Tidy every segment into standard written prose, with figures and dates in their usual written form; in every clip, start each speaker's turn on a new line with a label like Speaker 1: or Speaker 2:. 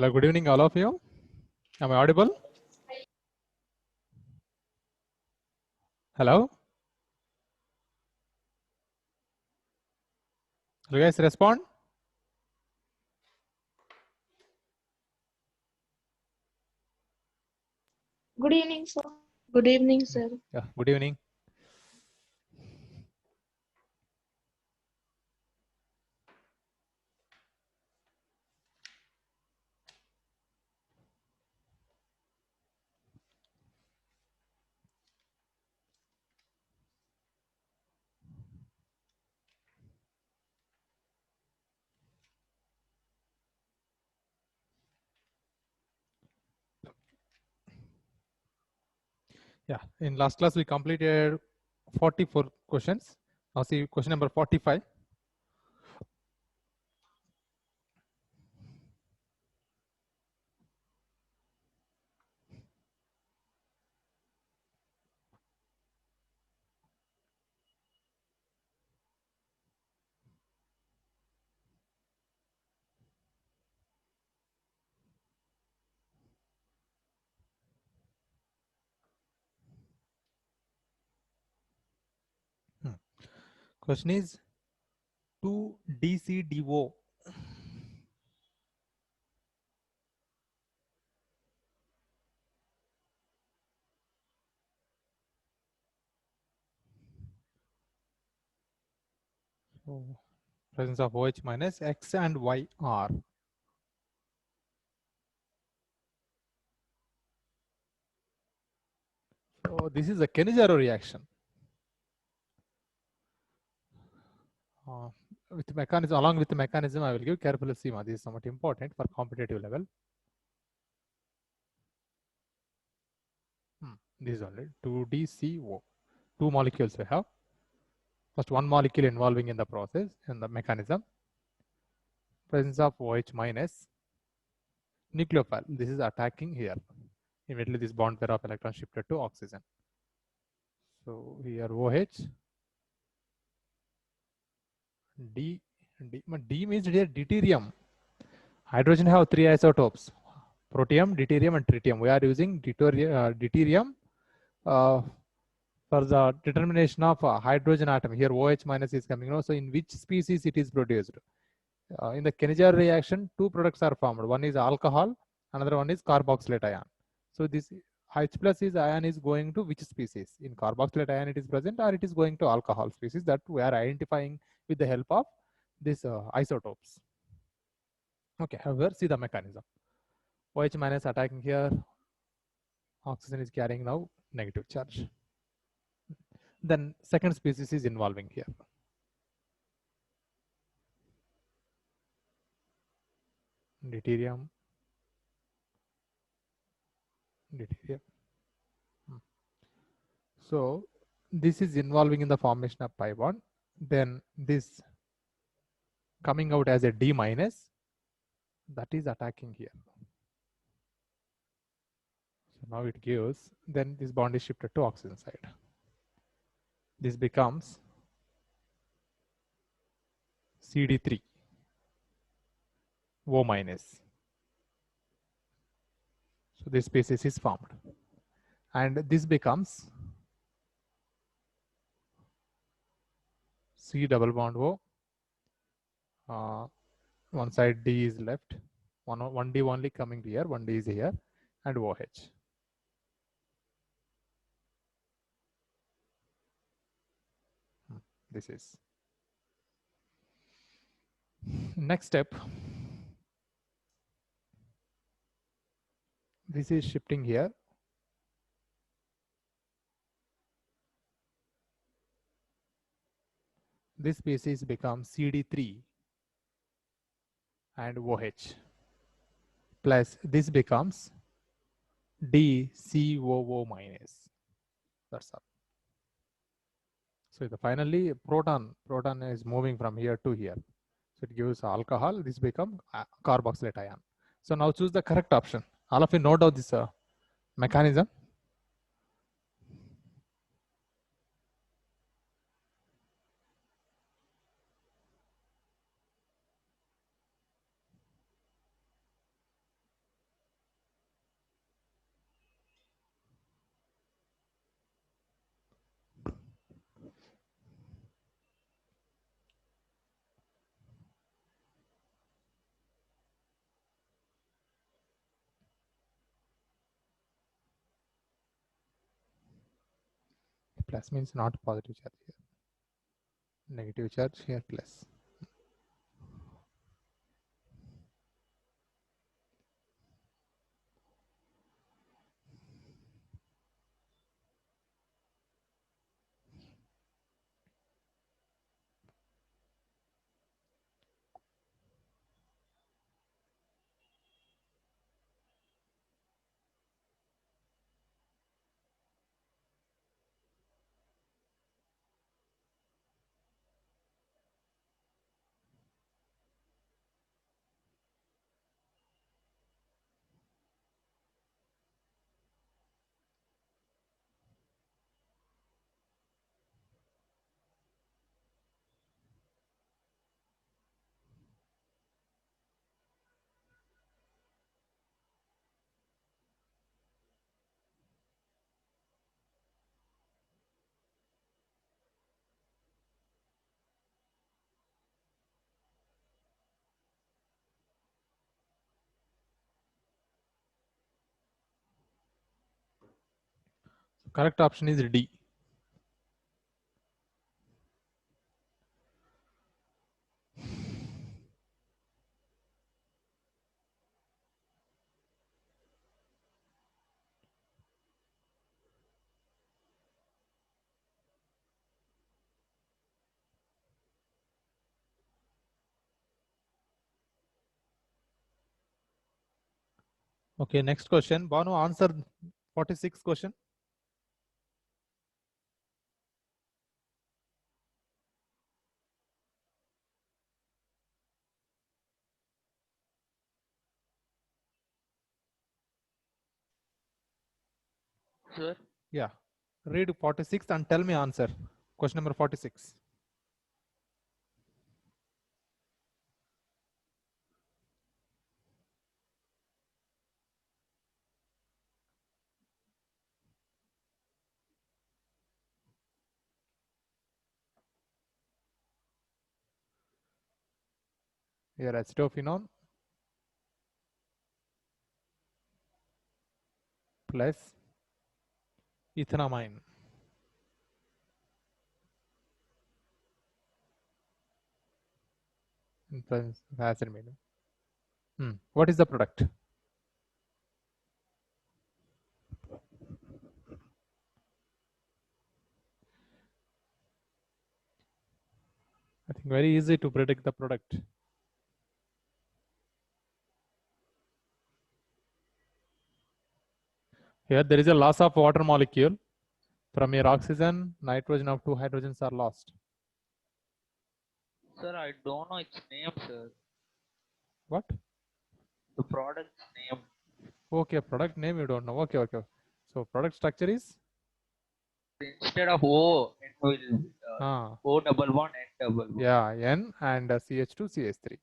Speaker 1: Hello, good evening, all of you. Am I audible? Hello? Will you guys respond?
Speaker 2: Good evening, sir. Good evening, sir.
Speaker 1: Yeah, good evening. Yeah, in last class we completed 44 questions. Now see question number 45. Question is 2DCDO. So presence of OH minus X and Y are. So this is a Kenijaro reaction. With the mechanism, along with the mechanism, I will give carefully see. This is somewhat important for competitive level. This is only 2DCO. Two molecules we have. First one molecule involving in the process and the mechanism. Presence of OH minus nucleophile. This is attacking here. Immediately this bond pair of electrons shifted to oxygen. So here OH, D means here deuterium. Hydrogen have three isotopes: protium, deuterium, and tritium. We are using deuterium for the determination of hydrogen atom. Here OH minus is coming. So in which species it is produced? In the Kenijaro reaction, two products are formed. One is alcohol, another one is carboxylate ion. So this H plus is ion is going to which species? In carboxylate ion it is present, or it is going to alcohol species, that we are identifying with the help of these isotopes. Okay, however, see the mechanism. OH minus attacking here, oxygen is carrying now negative charge. Then second species is involving here. Deuterium. So this is involving in the formation of pi bond. Then this coming out as a D minus, that is attacking here. So now it gives, then this bond is shifted to oxygen side. This becomes CD3 O minus. So this species is formed, and this becomes C double bond O. One side D is left, one D only coming here, one D is here, and OH. This is next step. This is shifting here. This species becomes CD3 and OH, plus this becomes DCOO minus. That's all. So finally proton is moving from here to here. So it gives alcohol. This becomes carboxylate ion. So now choose the correct option. All of you note out this mechanism. Plus means not positive charge here. Negative charge here plus. Correct option is D. Okay, next question. Banu, answer 46th question.
Speaker 3: Sir,
Speaker 1: Yeah. Read 46 and tell me answer. Question number 46. Here acetophenone plus ethanamine. In presence of acid medium. What is the product? I think very easy to predict the product. Here there is a loss of water molecule. From your oxygen, nitrogen of 2 hydrogens are lost.
Speaker 3: sir, I don't know its name, sir.
Speaker 1: What?
Speaker 3: The product's name.
Speaker 1: Okay, product name you don't know. Okay. So product structure is?
Speaker 3: Instead of O, it will O double one N double one.
Speaker 1: Yeah, N and CH2 CH3.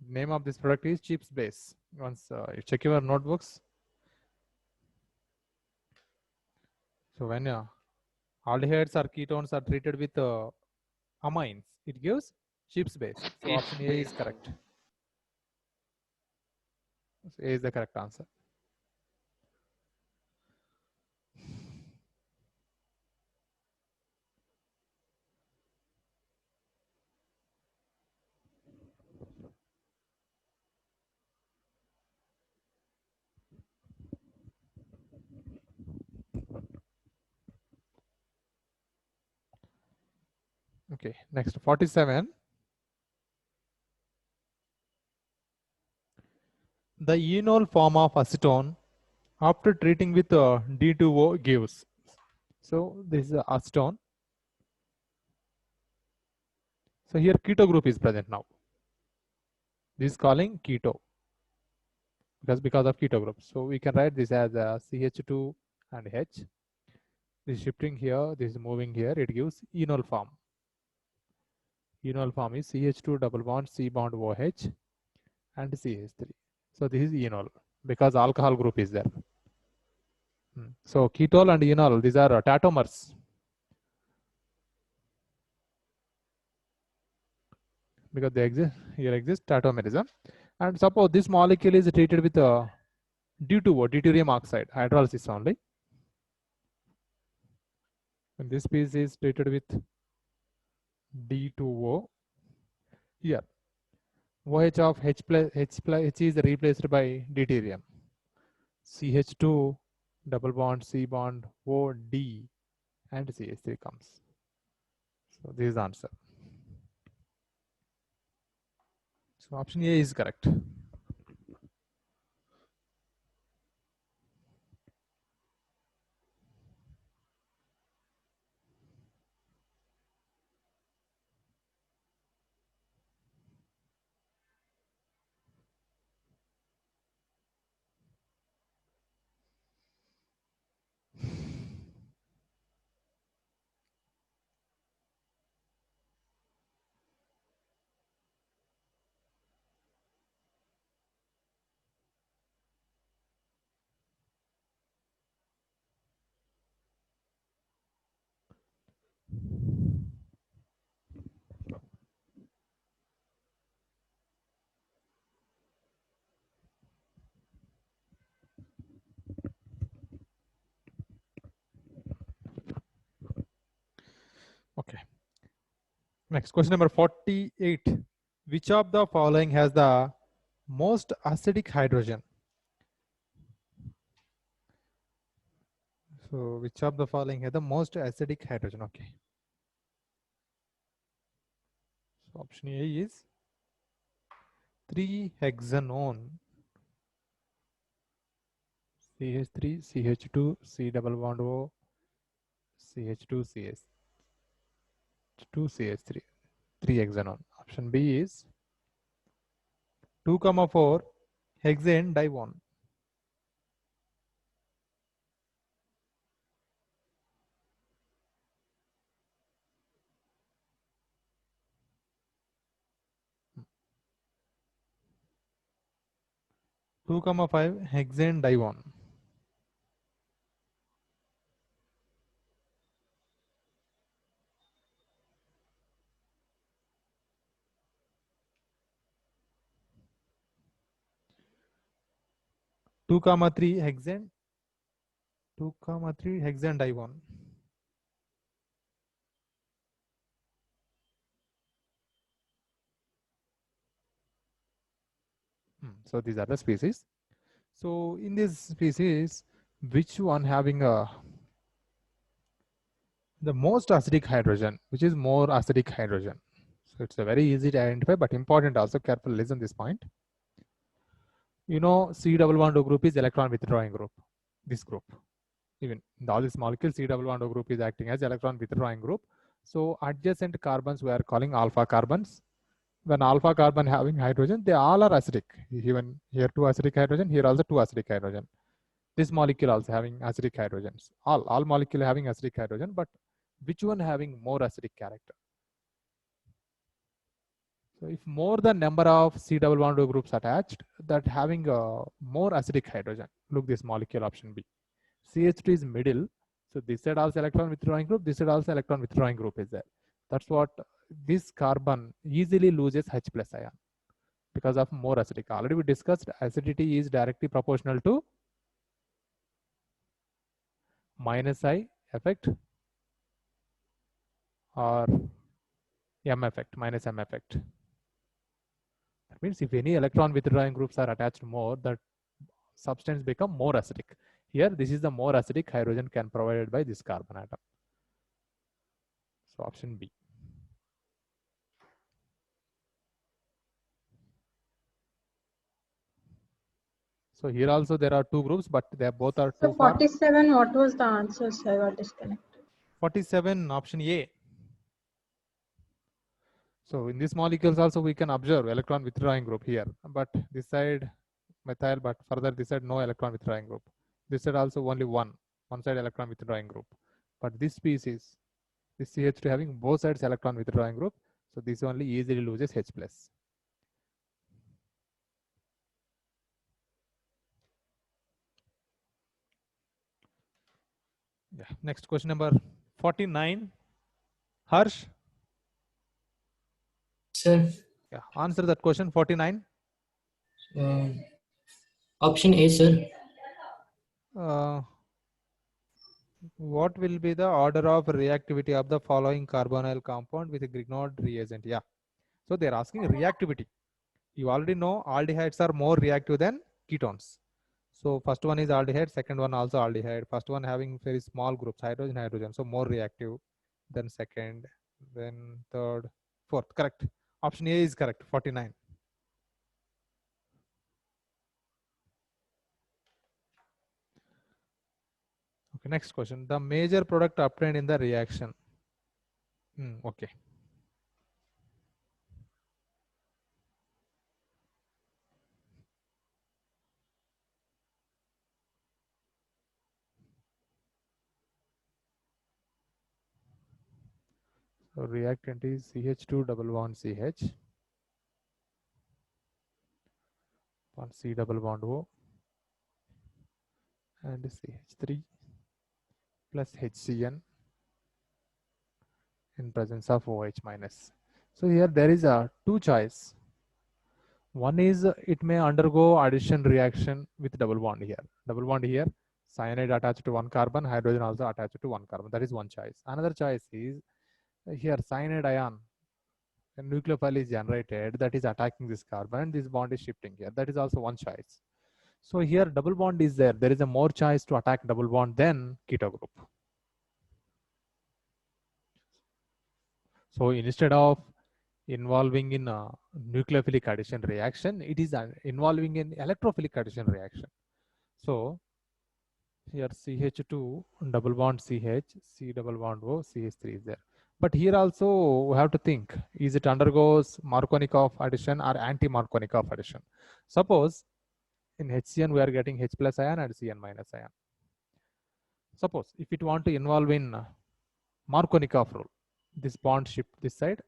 Speaker 1: Name of this product is Chips base. Once you check your notebooks. So when aldehydes or ketones are treated with amines, it gives Chips base. So option A is correct. So A is the correct answer. Okay, next 47. The enol form of acetone after treating with D2O gives. So this is acetone. So here keto group is present now. This is calling keto because of keto group. So we can write this as CH2 and H. This is shifting here, this is moving here. It gives enol form. Enol form is CH2 double bond C bond OH and CH3. So this is enol because alcohol group is there. So ketol and enol, these are tautomers. Because they exist, here exists tautomerism. And suppose this molecule is treated with D2O, deuterium oxide, hydrolysis only. And this piece is treated with D2O. Here, OH of H is replaced by deuterium. CH2 double bond C bond O D and CH3 comes. So this is the answer. So option A is correct. Okay. Next question number 48. Which of the following has the most acidic hydrogen? So which of the following has the most acidic hydrogen? Okay. So option A is 3-hexanone. CH3, CH2, C double bond O, CH2, CH2, CH3, 3-hexanone. Option B is 2,4 hexane dione. Two comma 5 hexane dione. Two comma 3 hexane. 2,3 hexane dione. So these are the species. So in this species, which one having the most acidic hydrogen? Which is more acidic hydrogen? So it's a very easy to identify, but important also. Careful, listen this point. You know, C double bond O group is electron withdrawing group. This group, even in all these molecules, C double bond O group is acting as electron withdrawing group. So adjacent carbons we are calling alpha carbons. When alpha carbon having hydrogen, they all are acidic. Even here 2 acidic hydrogen, here also 2 acidic hydrogen. This molecule also having acidic hydrogens. All molecule having acidic hydrogen, but which one having more acidic character? So if more the number of C double bond O groups attached, that having a more acidic hydrogen. Look this molecule option B. CH2 is middle. So this side also electron withdrawing group, this side also electron withdrawing group is there. That's what this carbon easily loses H plus ion because of more acidic. Already we discussed acidity is directly proportional to minus I effect or M effect, minus M effect. That means if any electron withdrawing groups are attached more, that substance become more acidic. Here, this is the more acidic hydrogen can provided by this carbon atom. So option B. So here also there are two groups, but they both are
Speaker 2: So
Speaker 1: too far.
Speaker 2: 47, what was the answer? So I got disconnected.
Speaker 1: 47, option A. So in these molecules also we can observe electron withdrawing group here, but this side methyl, but further this side no electron withdrawing group. This side also only one side electron withdrawing group. But this species, this CH2 having both sides electron withdrawing group, so this only easily loses H plus. Yeah. Next question number 49. Harsh.
Speaker 4: Sir.
Speaker 1: Yeah. Answer that question 49.
Speaker 4: Option A, sir.
Speaker 1: What will be the order of reactivity of the following carbonyl compound with a Grignard reagent? Yeah. So they're asking reactivity. You already know aldehydes are more reactive than ketones. So first one is aldehyde, second one also aldehyde. First one having very small groups, hydrogen, hydrogen. So more reactive. Then second, then third, fourth. Correct. Option A is correct. 49. Okay, next question. The major product obtained in the reaction. Okay. So reactant is CH2 double bond CH on C double bond O and CH3 plus HCN in presence of OH minus. So here there is a two choice. One is it may undergo addition reaction with double bond here. Double bond here, cyanide attached to one carbon, hydrogen also attached to one carbon. That is one choice. Another choice is here cyanide ion, a nucleophile is generated that is attacking this carbon and this bond is shifting here. That is also one choice. So here double bond is there. There is a more choice to attack double bond than keto group. So instead of involving in a nucleophilic addition reaction, it is involving in electrophilic addition reaction. So here CH2 double bond CH, C double bond O, CH3 is there. But here also we have to think, is it undergoes Markovnikov addition or anti-Markovnikov addition? Suppose in HCN we are getting H plus ion and Cn minus ion. Suppose if it want to involve in Markovnikov rule, this bond shift this side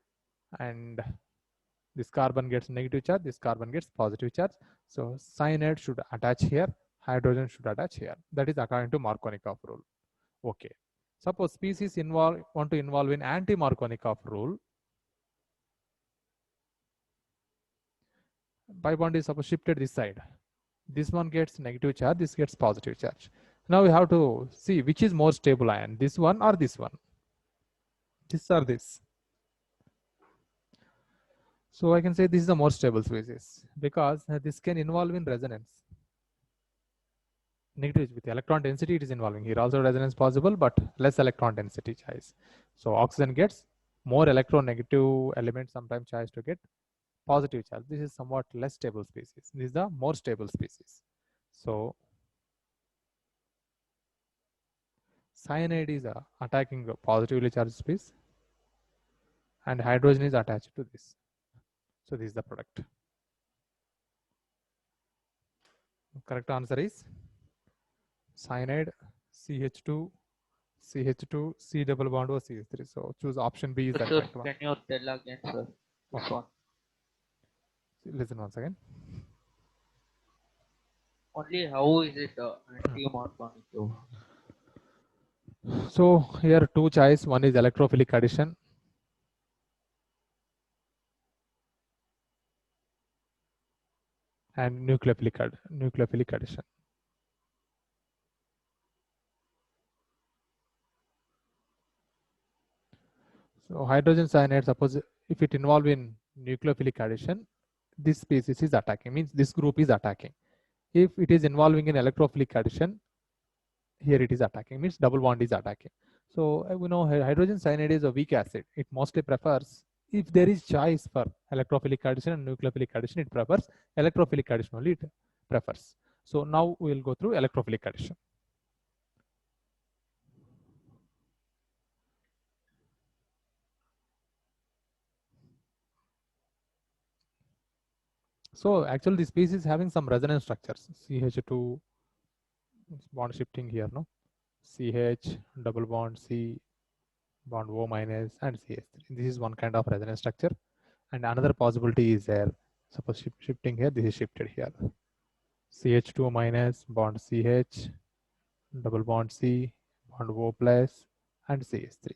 Speaker 1: and this carbon gets negative charge, this carbon gets positive charge. So cyanide should attach here, hydrogen should attach here. That is according to Markovnikov rule. Okay. Suppose species want to involve in anti-Markovnikov rule. Pi bond is suppose shifted this side. This one gets negative charge, this gets positive charge. Now we have to see which is more stable ion, this one or this one. This or this. So I can say this is the more stable species because this can involve in resonance. Negative with electron density it is involving. Here also resonance possible, but less electron density choice. So oxygen gets more electronegative element sometimes choice to get positive charge. This is somewhat less stable species. This is the more stable species. So cyanide is attacking a positively charged species and hydrogen is attached to this. So this is the product. Correct answer is cyanide, CH2, CH2, C double bond O, CH3. So choose option B is the correct one.
Speaker 3: Can you tell again, sir? This one.
Speaker 1: Listen once again.
Speaker 3: Only how is it anti-Markovnikov?
Speaker 1: So here two choice. One is electrophilic addition. And nucleophilic addition. So hydrogen cyanide, suppose if it involve in nucleophilic addition, this species is attacking, means this group is attacking. If it is involving in electrophilic addition, here it is attacking, means double bond is attacking. So we know hydrogen cyanide is a weak acid. It mostly prefers, if there is choice for electrophilic addition and nucleophilic addition, it prefers electrophilic addition only, it prefers. So now we will go through electrophilic addition. So actually this species is having some resonance structures. CH2 bond shifting here, no? CH double bond C bond O minus and CH3. This is one kind of resonance structure. And another possibility is there. Suppose shifting here, this is shifted here. CH2 minus bond CH double bond C bond O plus and CH3.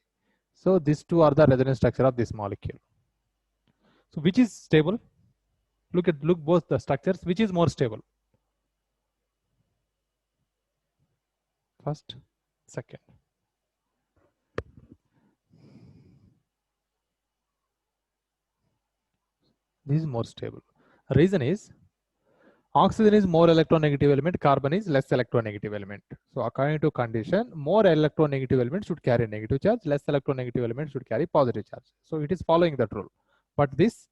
Speaker 1: So these two are the resonance structure of this molecule. So which is stable? Look both the structures. Which is more stable? First, second. This is more stable. Reason is oxygen is more electronegative element, carbon is less electronegative element. So according to condition, more electronegative elements should carry negative charge, less electronegative elements should carry positive charge. So it is following that rule. But this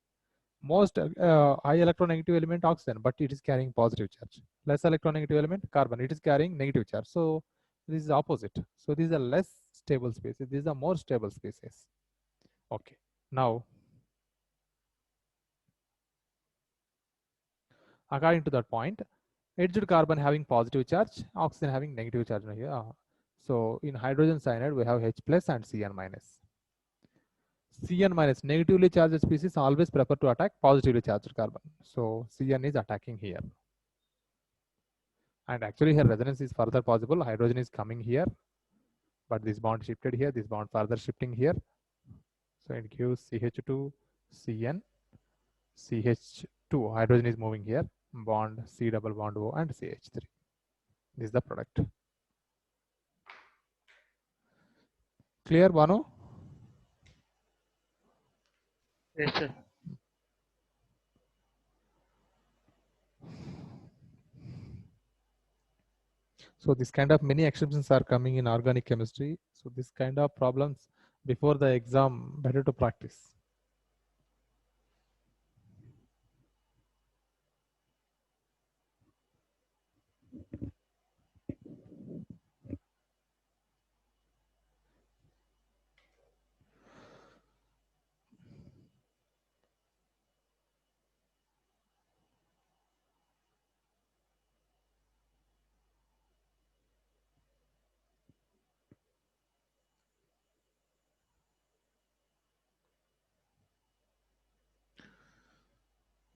Speaker 1: most high electronegative element oxygen, but it is carrying positive charge. Less electronegative element carbon, it is carrying negative charge. So this is opposite. So these are less stable species. These are more stable species. Okay. Now, according to that point, edged carbon having positive charge, oxygen having negative charge here. So in hydrogen cyanide, we have H plus and Cn minus. Cn minus, negatively charged species always prefer to attack positively charged carbon. So Cn is attacking here. And actually here resonance is further possible. Hydrogen is coming here, but this bond shifted here, this bond further shifting here. So it gives CH2, Cn, CH2, hydrogen is moving here, bond C double bond O and CH3. This is the product. Clear, Banu?
Speaker 3: Yes, sir.
Speaker 1: So this kind of many exceptions are coming in organic chemistry. So this kind of problems before the exam, better to practice.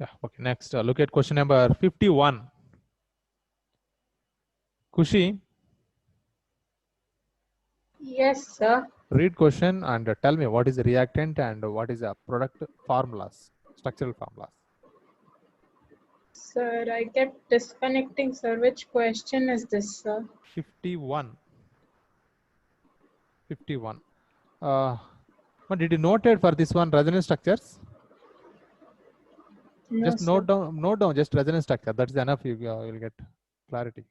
Speaker 1: Yeah, okay, next look at question number 51. Kushi,
Speaker 2: Yes, sir.
Speaker 1: read question and tell me what is the reactant and what is the product formulas, structural formulas.
Speaker 2: Sir, I kept disconnecting, sir. Which question is this, sir?
Speaker 1: 51. 51. But did you note it for this one resonance structures?
Speaker 2: No,
Speaker 1: Just
Speaker 2: sir.
Speaker 1: note down just resonance structure. That's enough. You will get clarity.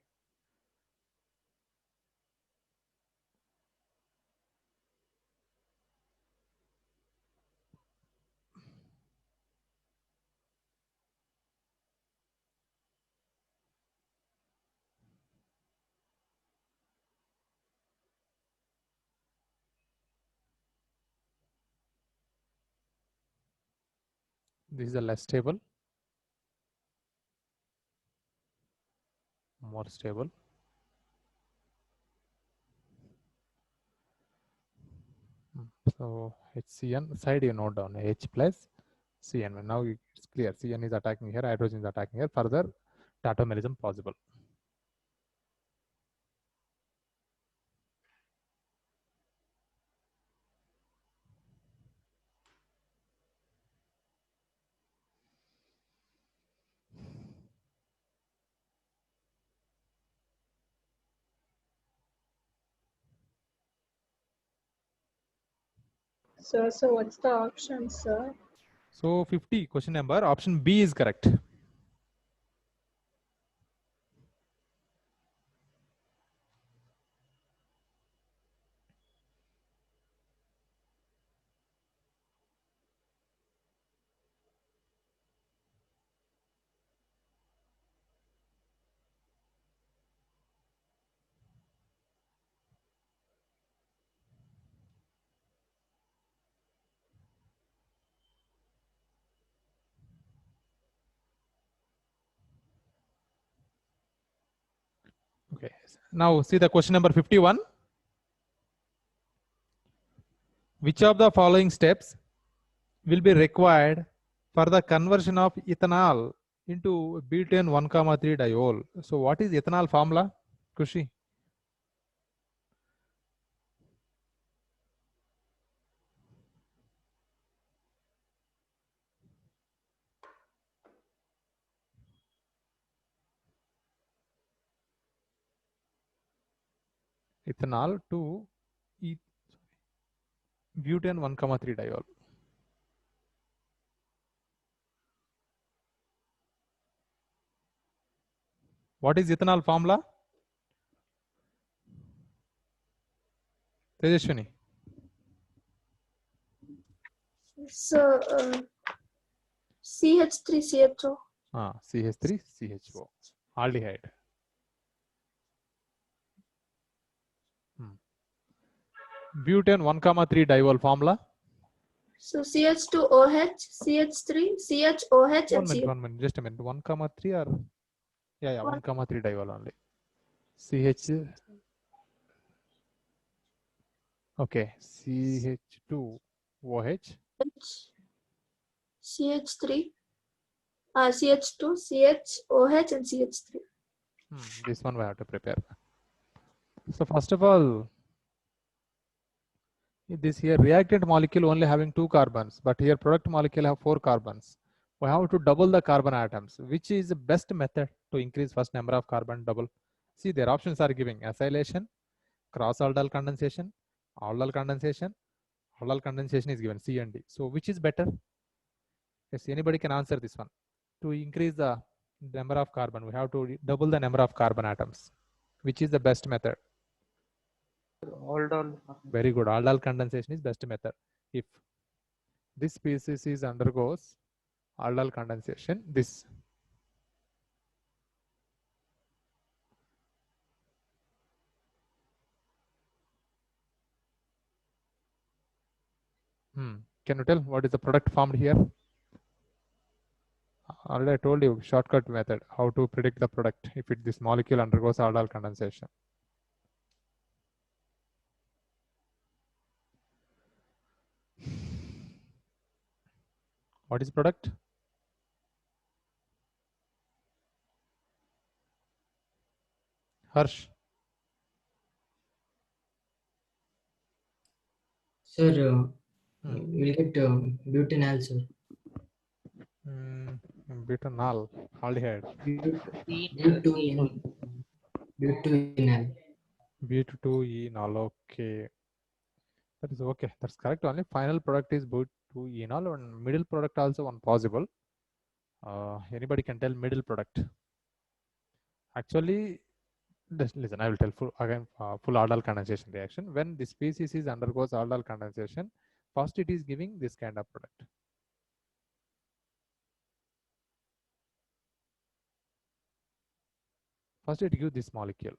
Speaker 1: This is a less stable, more stable. So HCN side you note down H plus CN. Now it's clear. CN is attacking here, hydrogen is attacking here. Further tautomerism possible.
Speaker 2: So what's the option, sir?
Speaker 1: So 50 question number option B is correct. Okay. Now see the question number 51. Which of the following steps will be required for the conversion of ethanol into butane 1,3 diol? So what is ethanol formula, Kushi? Ethanol to butane 1,3 diol. What is ethanol formula? Tejashwini.
Speaker 4: So, CH3CHO.
Speaker 1: CH3CHO. Aldehyde. Butane 1,3 diol formula.
Speaker 4: So CH2OH, CH3, CHOH, and CH.
Speaker 1: 1 minute, just a minute. 1,3 or yeah, 1,3 diol only. CH. Okay, CH2OH.
Speaker 4: CH3, CH2, CHOH, and CH3.
Speaker 1: This one we have to prepare. So first of all, this here reactant molecule only having 2 carbons, but here product molecule have 4 carbons. We have to double the carbon atoms. Which is the best method to increase first number of carbon double? See, their options are giving acylation, cross-aldol condensation, aldol condensation. Aldol condensation is given C and D. So which is better? Yes, anybody can answer this one. To increase the number of carbon, we have to double the number of carbon atoms. Which is the best method?
Speaker 3: Aldol.
Speaker 1: Very good. Aldol condensation is best method. If this species is undergoes aldol condensation, this can you tell what is the product formed here? Already I told you shortcut method how to predict the product if this molecule undergoes aldol condensation. What is product? Harsh.
Speaker 5: Sir, we'll get butanol, sir.
Speaker 1: Butanol, aldehyde.
Speaker 5: Butanol.
Speaker 1: But2-enol. Okay. That is okay. That's correct. Only final product is but2-enol and middle product also one possible. Anybody can tell middle product. Actually, listen, I will tell full aldol condensation reaction. When the species is undergoes aldol condensation, first it is giving this kind of product. First it gives this molecule.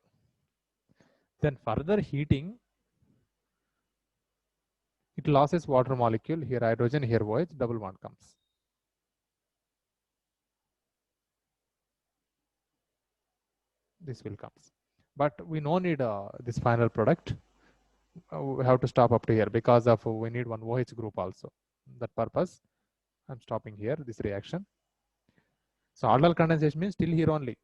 Speaker 1: Then further heating, it loses water molecule. Here hydrogen, here OH, double bond comes. This will comes. But we no need this final product. We have to stop up to here because of we need one OH group also. That purpose, I'm stopping here this reaction. So aldol condensation means still here only.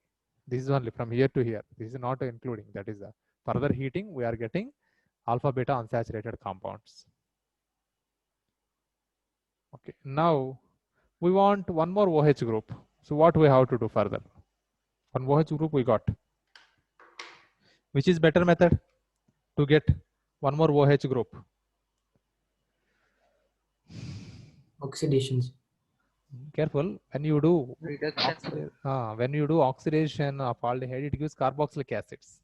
Speaker 1: This is only from here to here. This is not including. That is the further heating. We are getting alpha beta unsaturated compounds. Okay. Now we want one more OH group. So what we have to do further? One OH group we got. Which is better method to get one more OH group?
Speaker 5: Oxidations.
Speaker 1: Careful when you do
Speaker 3: Reduction.
Speaker 1: when you do oxidation of aldehyde, it gives carboxylic acids.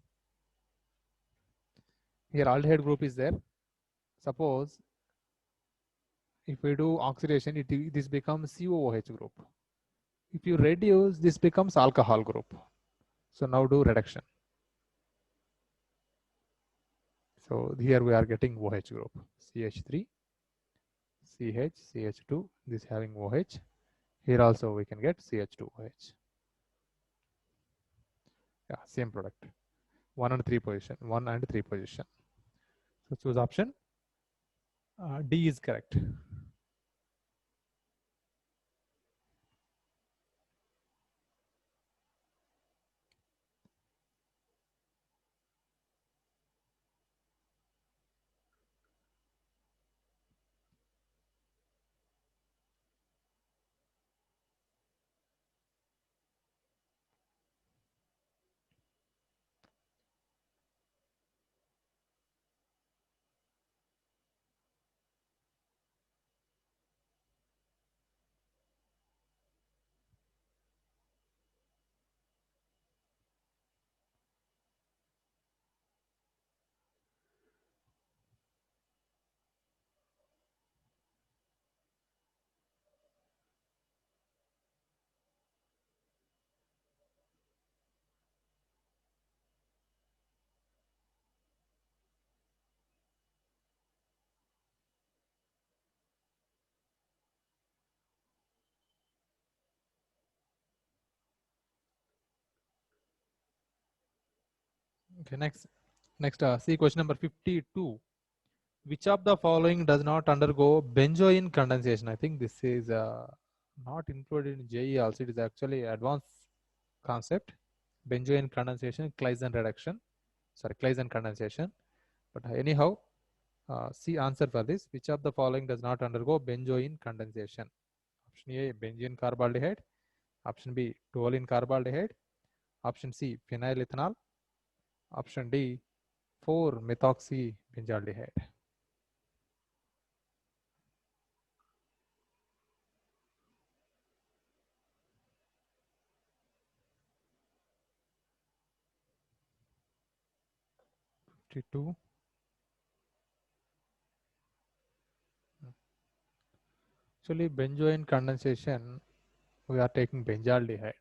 Speaker 1: Here aldehyde group is there. Suppose if we do oxidation, this becomes COOH group. If you reduce, this becomes alcohol group. So now do reduction. So here we are getting OH group. CH3, CH, CH2, this having OH. Here also we can get CH2OH. Yeah, same product. 1 and 3 position. 1 and 3 position. So choose option. D is correct. Okay, next, see question number 52. Which of the following does not undergo benzoin condensation? I think this is not included in JE also. It is actually advanced concept. Benzoin condensation, Claisen reduction. Sorry, Claisen condensation. But anyhow, see answer for this. Which of the following does not undergo benzoin condensation? Option A, benzene carbaldehyde. Option B, toluene carbaldehyde. Option C, phenylethanol. Option D, 4-methoxy benzaldehyde. Two. Actually, benzoin condensation, we are taking benzaldehyde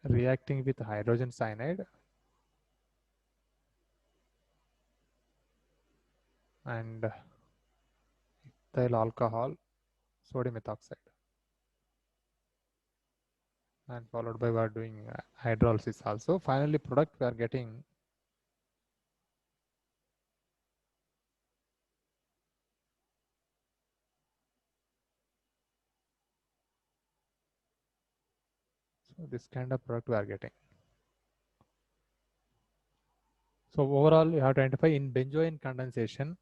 Speaker 1: reacting with hydrogen cyanide and ethyl alcohol, sodium methoxide, and followed by we are doing hydrolysis also. Finally, product we are getting so this kind of product we are getting. So overall, you have to identify in benzoin condensation.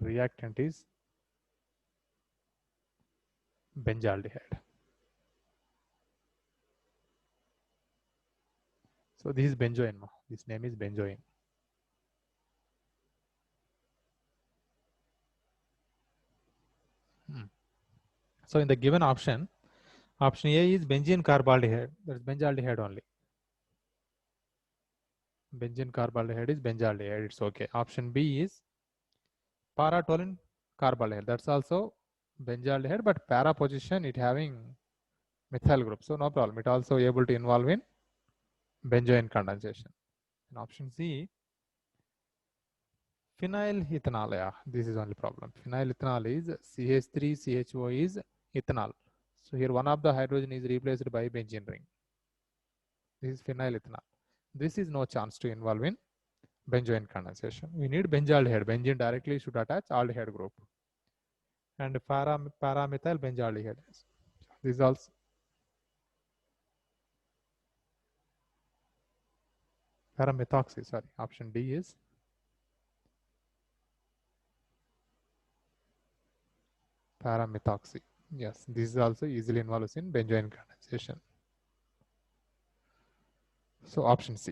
Speaker 1: Reactant is benzaldehyde. So this is benzoin. This name is benzoin. So in the given option A is benzene carbaldehyde. That is benzaldehyde only. Benzene carbaldehyde is benzaldehyde. It's okay. Option B is para-toluene carbaldehyde. That's also benzaldehyde, but para position it having methyl group. So no problem. It also able to involve in benzoin condensation. And option C, phenylethanol. Yeah, this is only problem. Phenylethanol is CH3CHO is ethanol. So here one of the hydrogen is replaced by benzene ring. This is phenylethanol. This is no chance to involve in benzoin condensation. We need benzaldehyde. Benzene directly should attach aldehyde group. And paramethyl benzaldehyde. This is also paramethoxy. Sorry, option D is paramethoxy. Yes, this is also easily involved in benzoin condensation. So option C.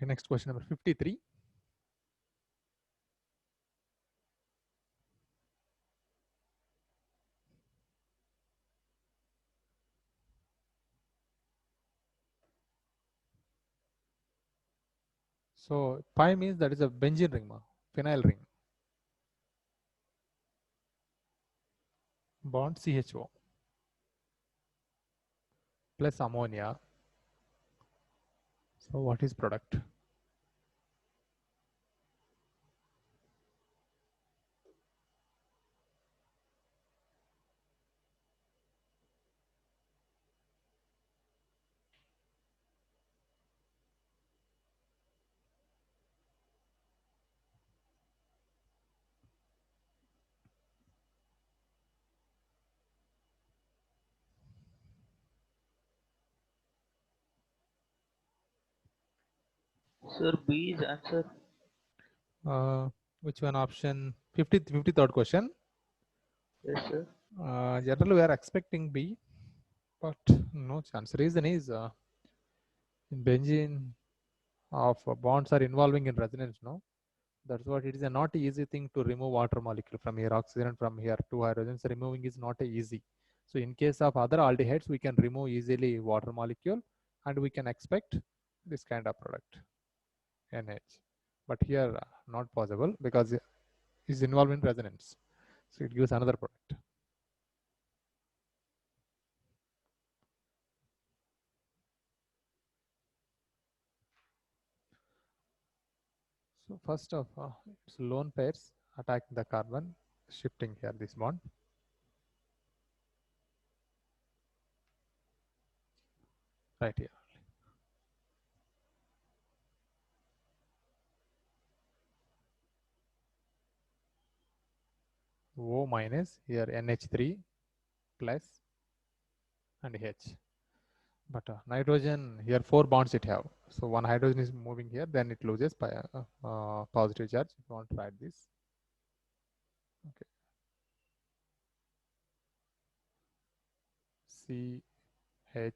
Speaker 1: Okay, next question number 53. So pi means that is a benzene ring, phenyl ring. Bond CHO plus ammonia. So what is product?
Speaker 3: Sir, B is answer.
Speaker 1: Which one option? 53rd question.
Speaker 3: Yes, sir.
Speaker 1: Generally, we are expecting B. but no chance. Reason is in benzene of bonds are involving in resonance. No, that's what it is. A not easy thing to remove water molecule from here, oxygen, and from here two hydrogens. Removing is not easy. So in case of other aldehydes, we can remove easily water molecule, and we can expect this kind of product, NH. But here not possible because it's involved in resonance. So it gives another product. So first of it's lone pairs attacking the carbon, shifting here this bond. Right here. O minus here NH3 plus and H. But nitrogen here 4 bonds it have. So one hydrogen is moving here, then it loses by positive charge. If you want to write this, okay. C H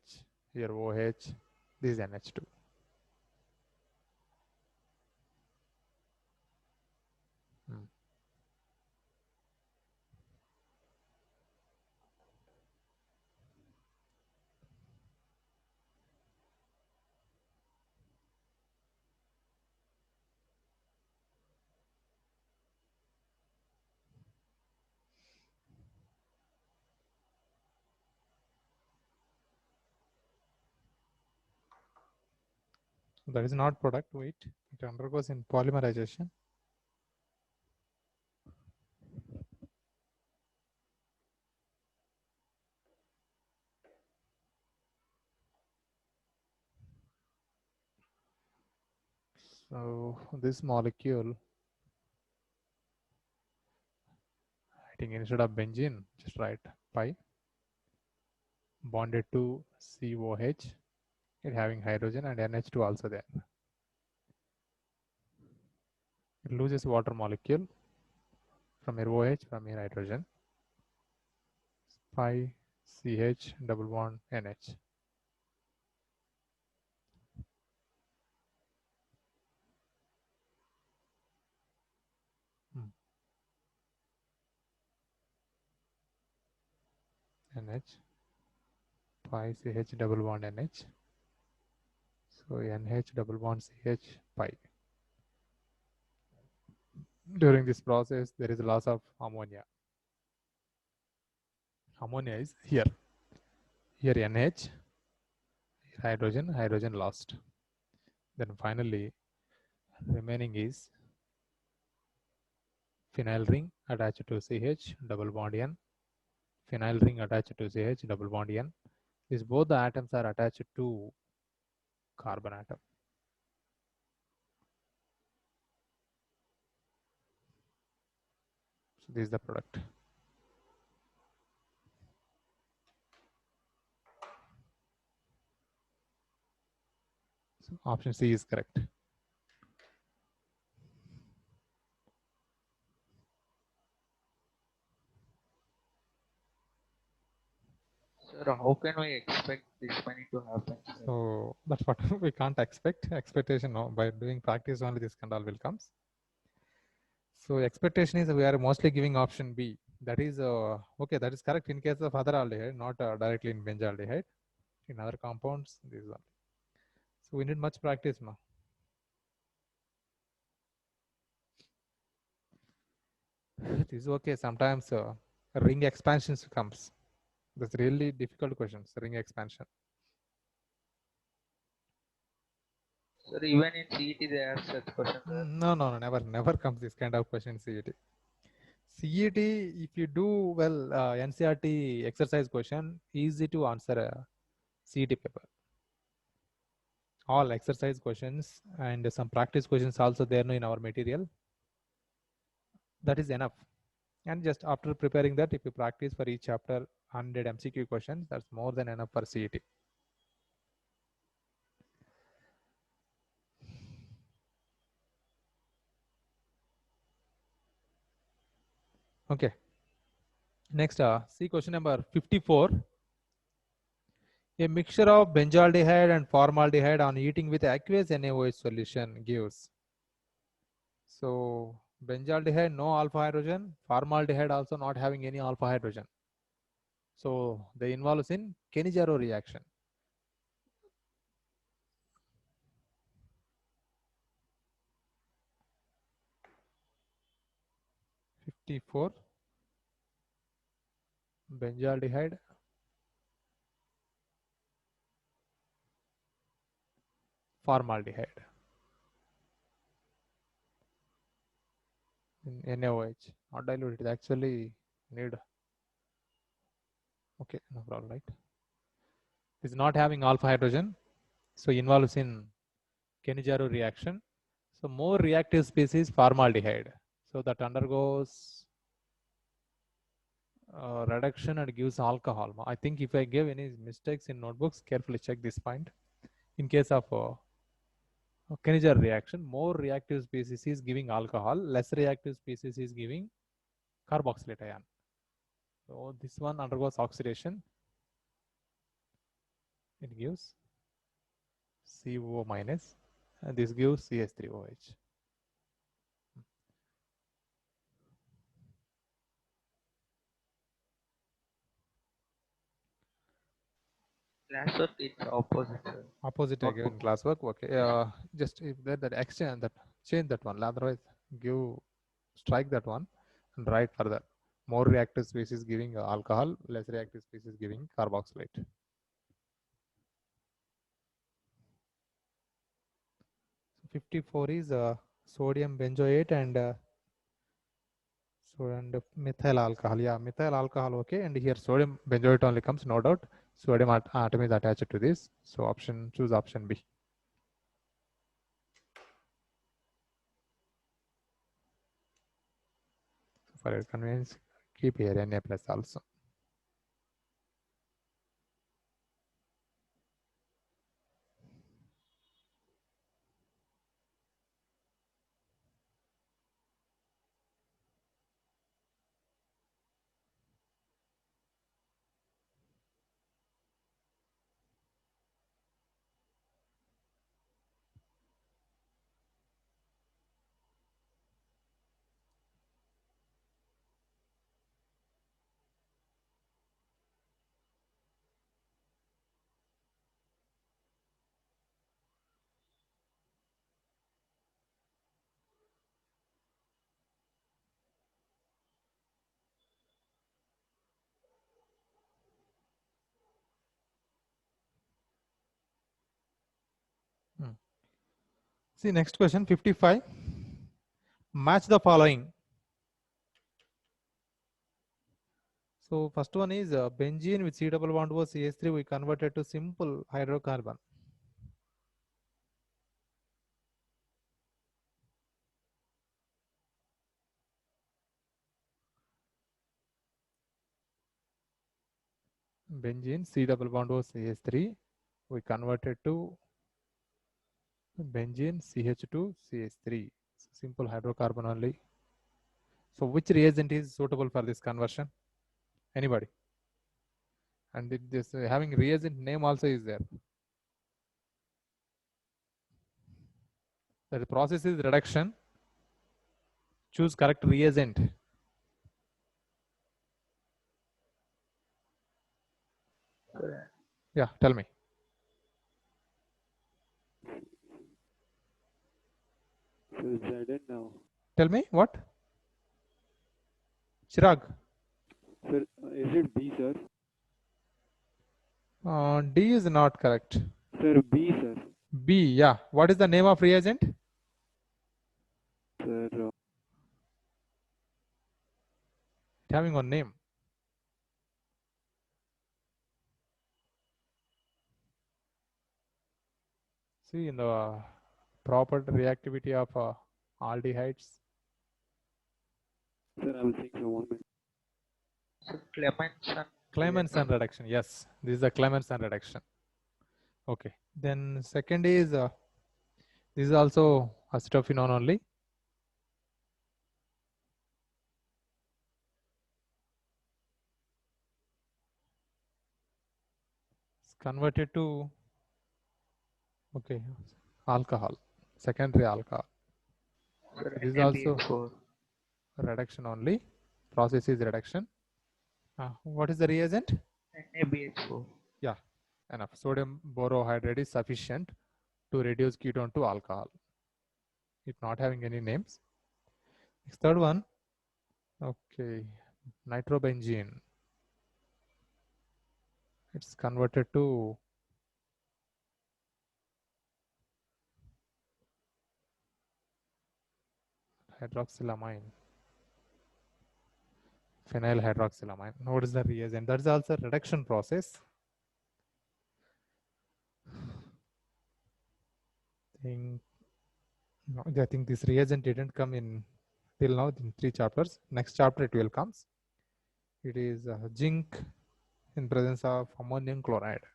Speaker 1: here OH. This is NH2. That is not product. Wait, it undergoes in polymerization. So this molecule, I think instead of benzene, just write pi bonded to COH, it having hydrogen and NH2 also there. It loses water molecule from here OH, from here hydrogen. Pi CH double bond NH. NH pi CH double bond NH. So NH double bond CH pi. During this process, there is a loss of ammonia. Ammonia is here. Here NH, hydrogen, hydrogen lost. Then finally, remaining is phenyl ring attached to CH double bond N. Phenyl ring attached to CH double bond N. These both the atoms are attached to carbon atom. So this is the product. So option C is correct.
Speaker 3: Sir, how can we expect this many to happen? Sir?
Speaker 1: So that's what we can't expect. Expectation, no. By doing practice only this kind of will comes. So expectation is we are mostly giving option B. That is okay. That is correct in case of other aldehyde, not directly in benzaldehyde. In other compounds, this one. So we need much practice now. This is okay. Sometimes ring expansions comes. That's really difficult questions. Ring expansion.
Speaker 3: Sir, even in CET they ask such questions.
Speaker 1: No, never comes this kind of question in CET. CET, if you do well, NCERT exercise question, easy to answer CET paper. All exercise questions and some practice questions also there in our material. That is enough. And just after preparing that, if you practice for each chapter 100 MCQ questions, that's more than enough for CET. Okay. Next, see question number 54. A mixture of benzaldehyde and formaldehyde on heating with aqueous NaOH solution gives. So benzaldehyde, no alpha hydrogen, formaldehyde also not having any alpha hydrogen. So they involves in Kenijaro reaction. (54) benzaldehyde, formaldehyde in NaOH, not diluted. Actually need. Okay, no problem, right? Is not having alpha hydrogen, so involves in Kenijaro reaction. So more reactive species formaldehyde. So that undergoes reduction and gives alcohol. I think if I gave any mistakes in notebooks, carefully check this point. In case of Kenijaro reaction, more reactive species is giving alcohol, less reactive species is giving carboxylate ion. So this one undergoes oxidation. It gives CO minus, and this gives CH3OH.
Speaker 3: Classwork it's opposite, sir.
Speaker 1: Opposite I gave in classwork. Okay, just if that exchange that change that one. Otherwise, strike that one and write further. More reactive species giving alcohol, less reactive species giving carboxylate. 54 is sodium benzoate and methyl alcohol. Yeah, methyl alcohol. Okay, and here sodium benzoate only comes, no doubt. Sodium atom is attached to this. So choose option B. For your convenience, keep here Na plus also. See next question 55. Match the following. So first one is benzene with C double bond O CH3 we converted to simple hydrocarbon. Benzene C double bond O CH3 we converted to benzene CH2 CH3. Simple hydrocarbon only. So which reagent is suitable for this conversion? Anybody? And this having reagent name also is there. The process is reduction. Choose correct reagent. Yeah, tell me.
Speaker 6: So I don't know.
Speaker 1: Tell me what? Chirag.
Speaker 6: Sir, is it B, sir?
Speaker 1: D is not correct.
Speaker 6: Sir, B, sir.
Speaker 1: B, yeah. What is the name of reagent?
Speaker 6: Sir,
Speaker 1: Having one name. See in the proper reactivity of aldehydes.
Speaker 6: sir, I will think for 1 minute.
Speaker 3: So Clemmensen.
Speaker 1: Clemmensen reduction. Yes, this is the Clemmensen reduction. Okay. Then second is this is also acetophenone only. converted to, okay, alcohol, secondary alcohol.
Speaker 3: Sir,
Speaker 1: This is also
Speaker 3: NaBH4.
Speaker 1: reduction only. Process is reduction. What is the reagent?
Speaker 3: NaBH4.
Speaker 1: Yeah, enough. Sodium borohydride is sufficient to reduce ketone to alcohol. It not having any names. Next, third one. Okay, nitrobenzene. It's converted to hydroxylamine, phenyl hydroxylamine. What is the reagent? That is also reduction process. I think this reagent didn't come in till now in 3 chapters. Next chapter it will comes. It is zinc in presence of ammonium chloride.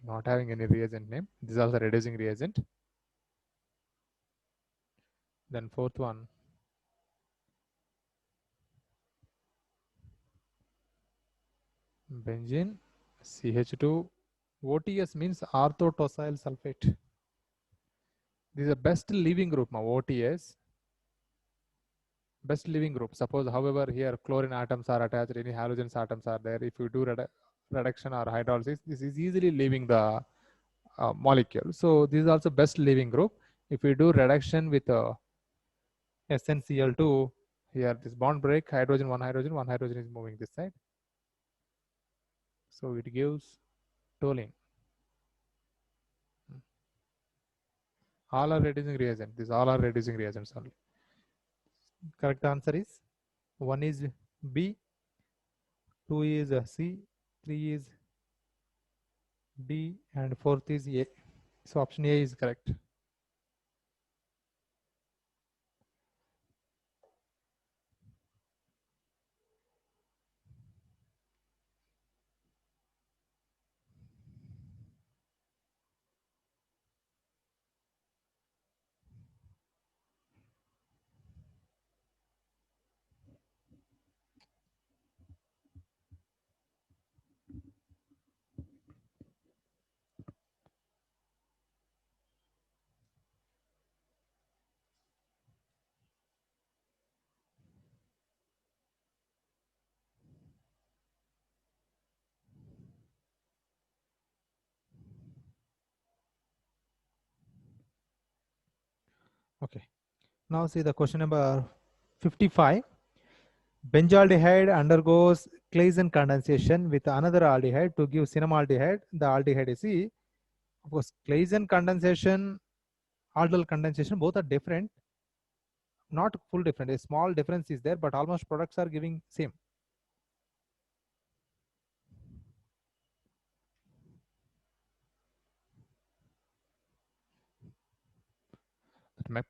Speaker 1: Not having any reagent name. This is also reducing reagent. Then fourth one. Benzene, CH2, OTS means orthotosyl sulfate. This is the best leaving group now, OTS. Best leaving group. Suppose, however, here chlorine atoms are attached, any halogen atoms are there. If you do reduction or hydrolysis, this is easily leaving the molecule. So this is also best leaving group. If we do reduction with SnCl2, here this bond break, one hydrogen is moving this side. So it gives toluene. All are reducing reagents. These all are reducing reagents only. Correct answer is 1 is B, 2 is C, 3 is D, and 4th is A. So option A is correct. Okay. Now see the question number 55. Benzaldehyde undergoes Claisen condensation with another aldehyde to give cinnamaldehyde. The aldehyde is C. Of course, Claisen condensation, aldol condensation, both are different. Not full different. A small difference is there, but almost products are giving same.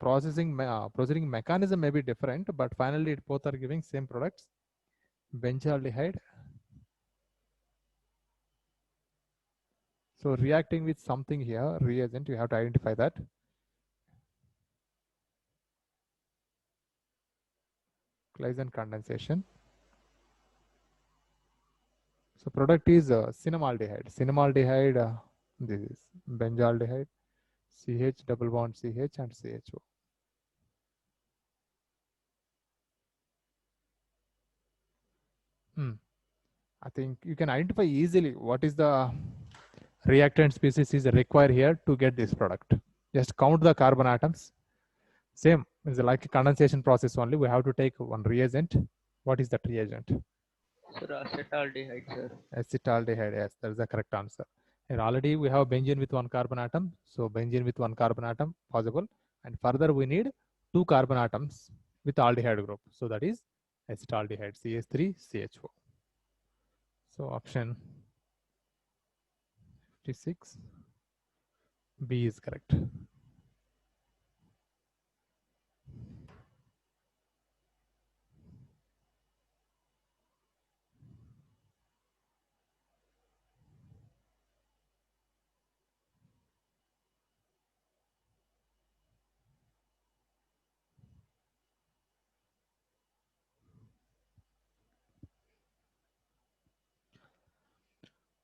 Speaker 1: Processing mechanism may be different, but finally both are giving same products. Benzaldehyde. So reacting with something here, reagent, you have to identify that. Claisen condensation. So product is cinnamaldehyde. Cinnamaldehyde, this is benzaldehyde, CH double bond CH and CHO. I think you can identify easily what is the reactant species is required here to get this product. Just count the carbon atoms. Same, it's like a condensation process only. We have to take one reagent. What is that reagent?
Speaker 3: Sir, acetaldehyde, sir.
Speaker 1: Acetaldehyde, yes, that is the correct answer. And already we have benzene with one carbon atom. So benzene with one carbon atom possible. And further we need 2 carbon atoms with aldehyde group. So that is acetaldehyde, CH3CHO. So option 56, B is correct.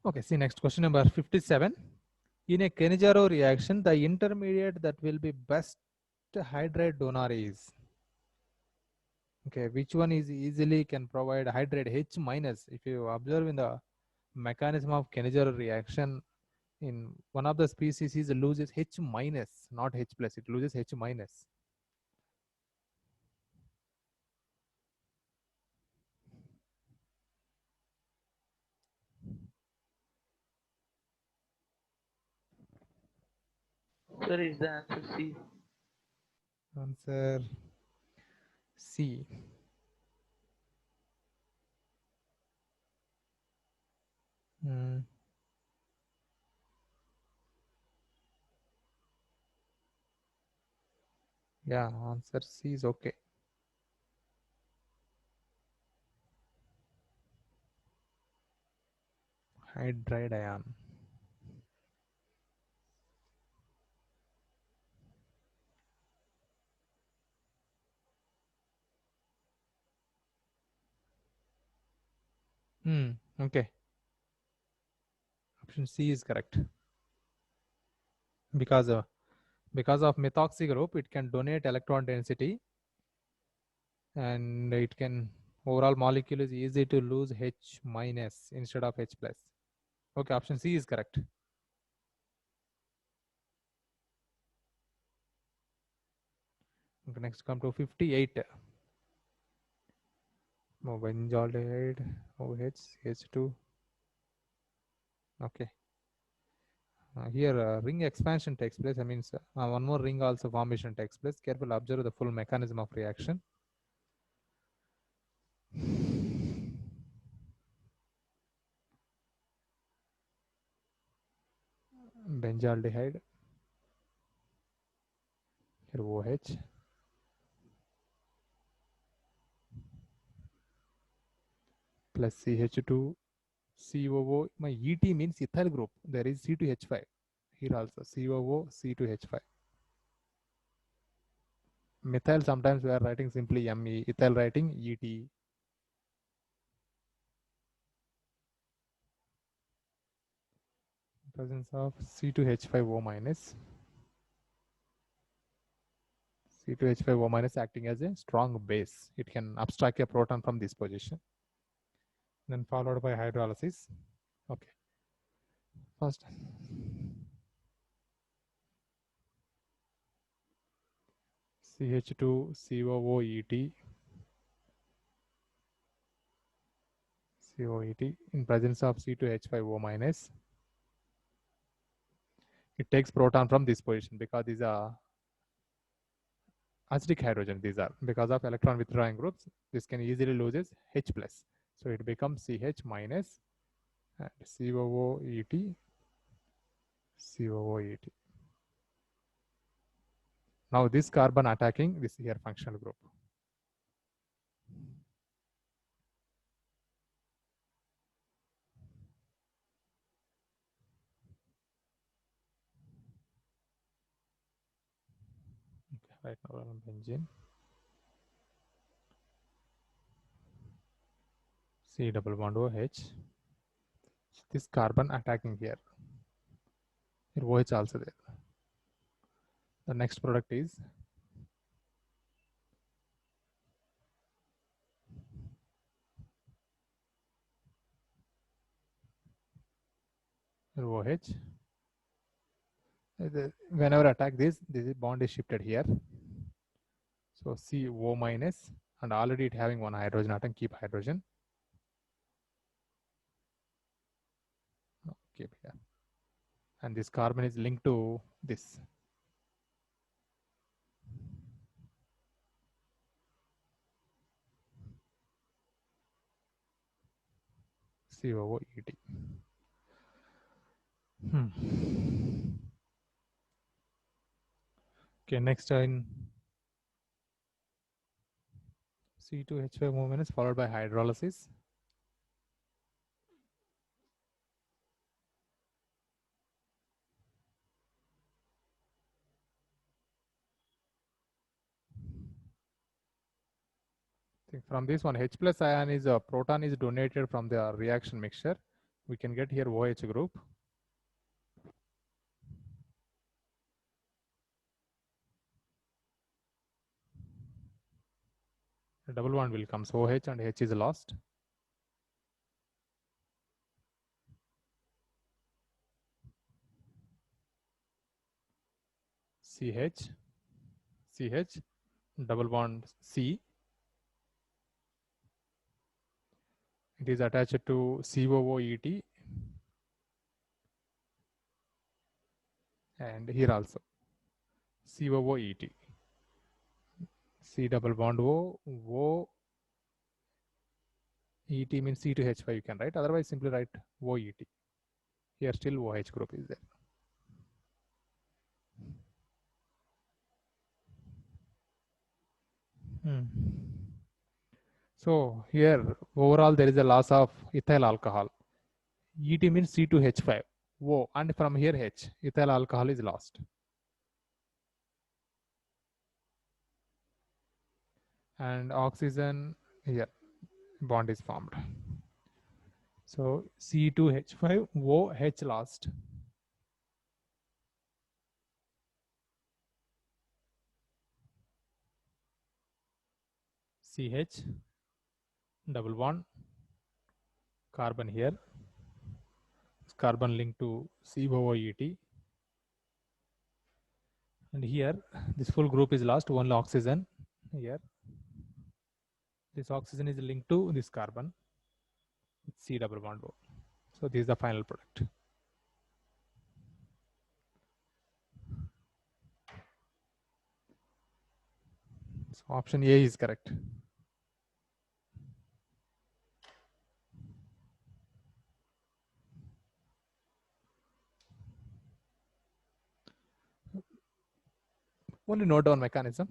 Speaker 1: Okay, see next question number 57. In a Cannizzaro reaction, the intermediate that will be best hydride donor is, okay, which one is easily can provide hydride H minus? If you observe in the mechanism of Cannizzaro reaction, in one of the species it loses H minus, not H plus, it loses H minus.
Speaker 3: Sir, is the answer C?
Speaker 1: Answer C. Hmm. Yeah, answer C is okay. Hydride ion. Okay. Option C is correct. Because of methoxy group, it can donate electron density, and it can overall molecule is easy to lose H minus instead of H plus. Okay, option C is correct. Okay, next come to 58. Benzaldehyde, OH, H2. Okay. Here ring expansion takes place. I mean, one more ring also formation takes place. Careful, observe the full mechanism of reaction. Benzaldehyde, here OH, plus CH2, COO. My ET means ethyl group. There is C2H5. Here also COO, C2H5. Methyl, sometimes we are writing simply ME. Ethyl writing ET. Presence of C2H5O minus. C2H5O minus acting as a strong base. It can abstract a proton from this position. Then followed by hydrolysis. Okay. First, CH2 COOET, COET in presence of C2H5O minus. It takes proton from this position because these are acidic hydrogen. These are because of electron withdrawing groups. This can easily loses H plus. So it becomes CH minus and COOET, COOET. Now this carbon attacking this here functional group. Okay, right now on benzene. C double bond OH. This carbon attacking here. Here OH also there. The next product is OH. Whenever attack this bond is shifted here. So CO minus, and already it having one hydrogen atom, keep hydrogen. No, keep here. And this carbon is linked to this. COOET. Okay, next in C2H5O minus followed by hydrolysis. From this one, H plus ion is a proton is donated from the reaction mixture. we can get here OH group. The double bond will come, so OH and H is lost. CH, CH, double bond C. It is attached to COOET, and here also COOET. C double bond O ET means C to H5 you can write, otherwise simply write OET. Here still OH group is there. So here overall there is a loss of ethyl alcohol. ET means C2H5 O, and from here H, ethyl alcohol is lost. And oxygen here bond is formed. So C2H5 OH lost. CH double bond carbon here, carbon linked to COOET, and here this full group is lost, only oxygen here. This oxygen is linked to this carbon with C double bond O. So this is the final product. So option A is correct. Only note down mechanism.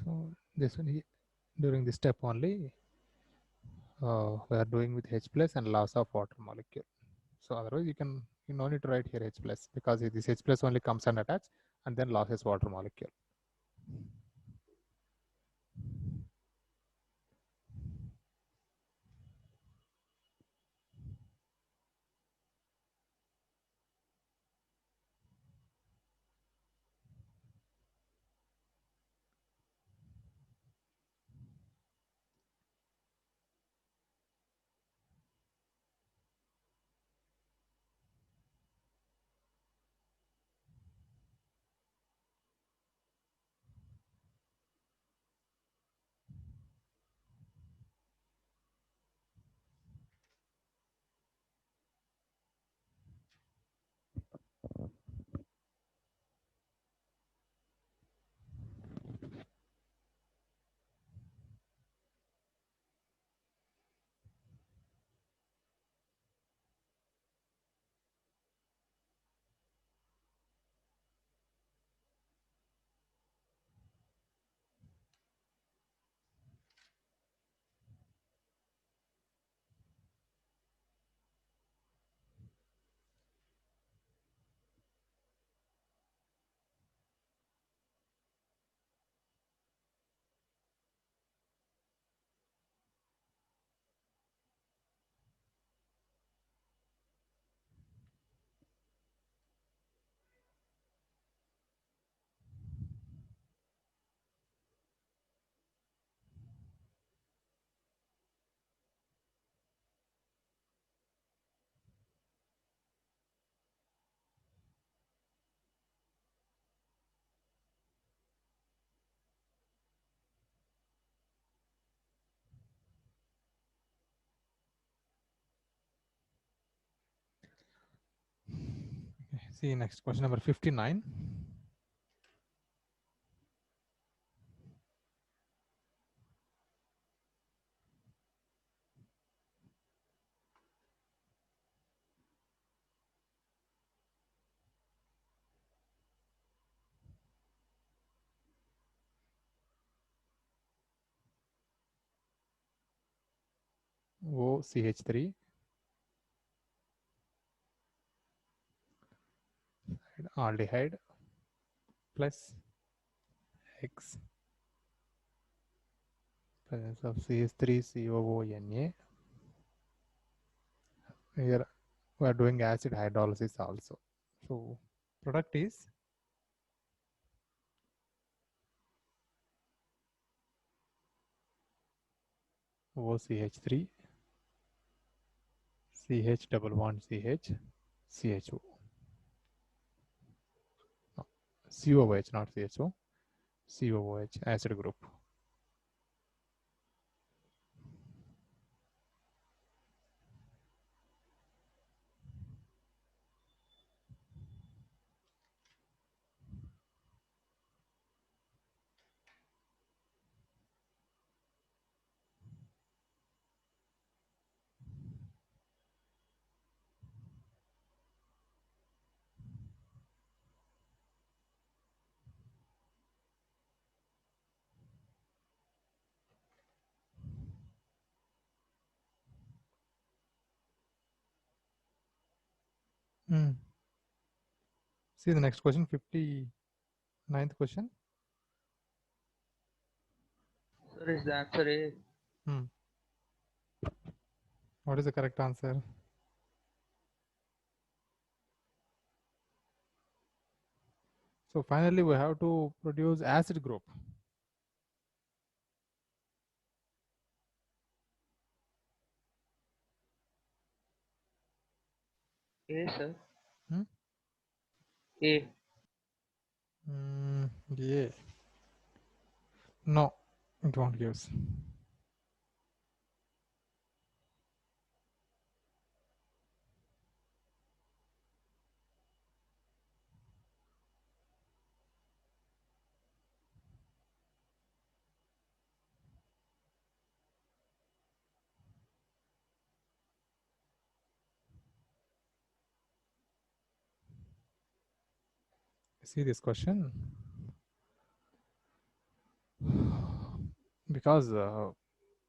Speaker 1: So this one during this step only we are doing with H plus and loss of water molecule. So otherwise you no need to write here H plus, because this H plus only comes and attach and then losses water molecule. See next question number 59. OCH3 aldehyde plus X presence of CH3COONA. Here we are doing acid hydrolysis also. So product is OCH3 CH double bond CH CHO. No, COOH, not CHO. COOH acid group. See the next question, 59th question.
Speaker 3: Sir, is the answer A?
Speaker 1: What is the correct answer? So finally we have to produce acid group.
Speaker 3: A, sir.
Speaker 1: Hmm?
Speaker 3: A.
Speaker 1: Yeah. No, it won't give. See this question, because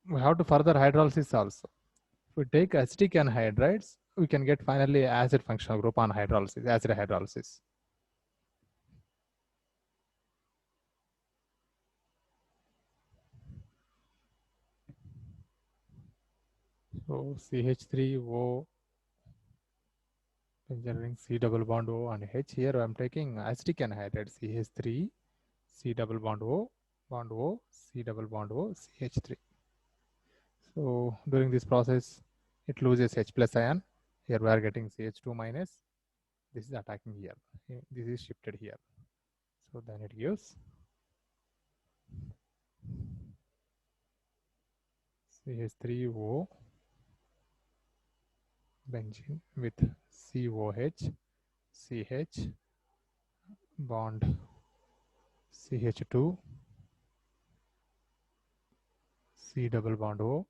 Speaker 1: we have to further hydrolysis also. If we take acetic anhydrides, we can get finally acid functional group on hydrolysis, acid hydrolysis. So CH3O engineering C double bond O and H. Here I am taking acetic anhydride CH3 C double bond O C double bond O CH3. So during this process, it loses H plus ion. Here we are getting CH2 minus. This is attacking here. This is shifted here. So then it gives CH3O benzene with COH, CH bond CH2, C double bond O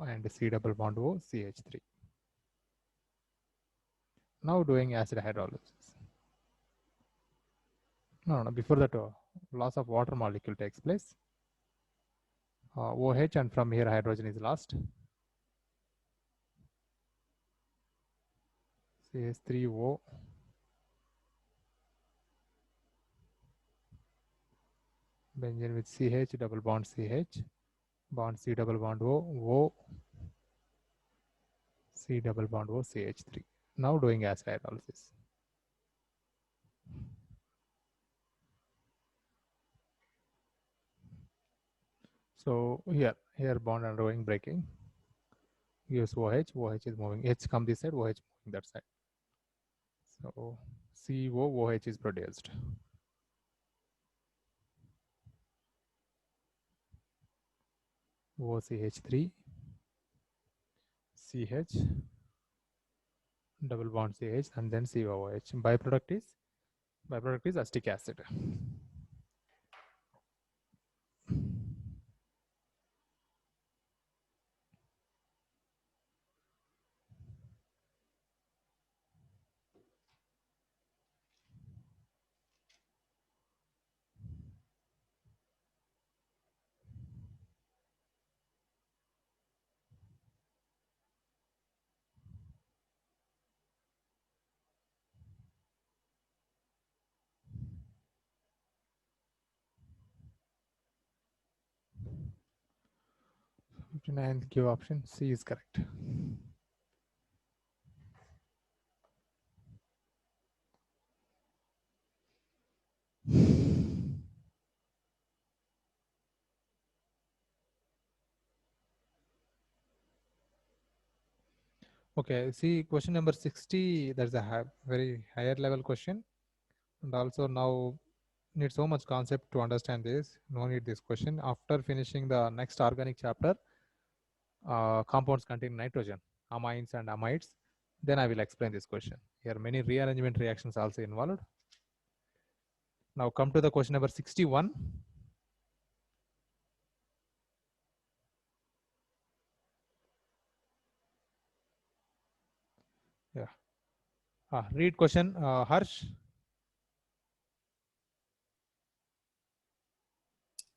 Speaker 1: and C double bond O, CH3. Now doing acid hydrolysis. No, before that loss of water molecule takes place. OH, and from here hydrogen is lost. CH3O benzene with CH double bond CH bond C double bond O C double bond O CH3. Now doing acid hydrolysis. So here bond undergoing breaking gives OH is moving, H come this side, OH moving that side. So COOH is produced. OCH3 CH double bond CH and then COOH. Byproduct is acetic acid. 59 give option C is correct. Okay, see question number 60, that's a very higher level question, and also now need so much concept to understand this. No need this question. After finishing the next organic chapter, compounds contain nitrogen, amines and amides, then I will explain this question. Here many rearrangement reactions also involved. Now come to the question number 61. Yeah. Read question, Harsh.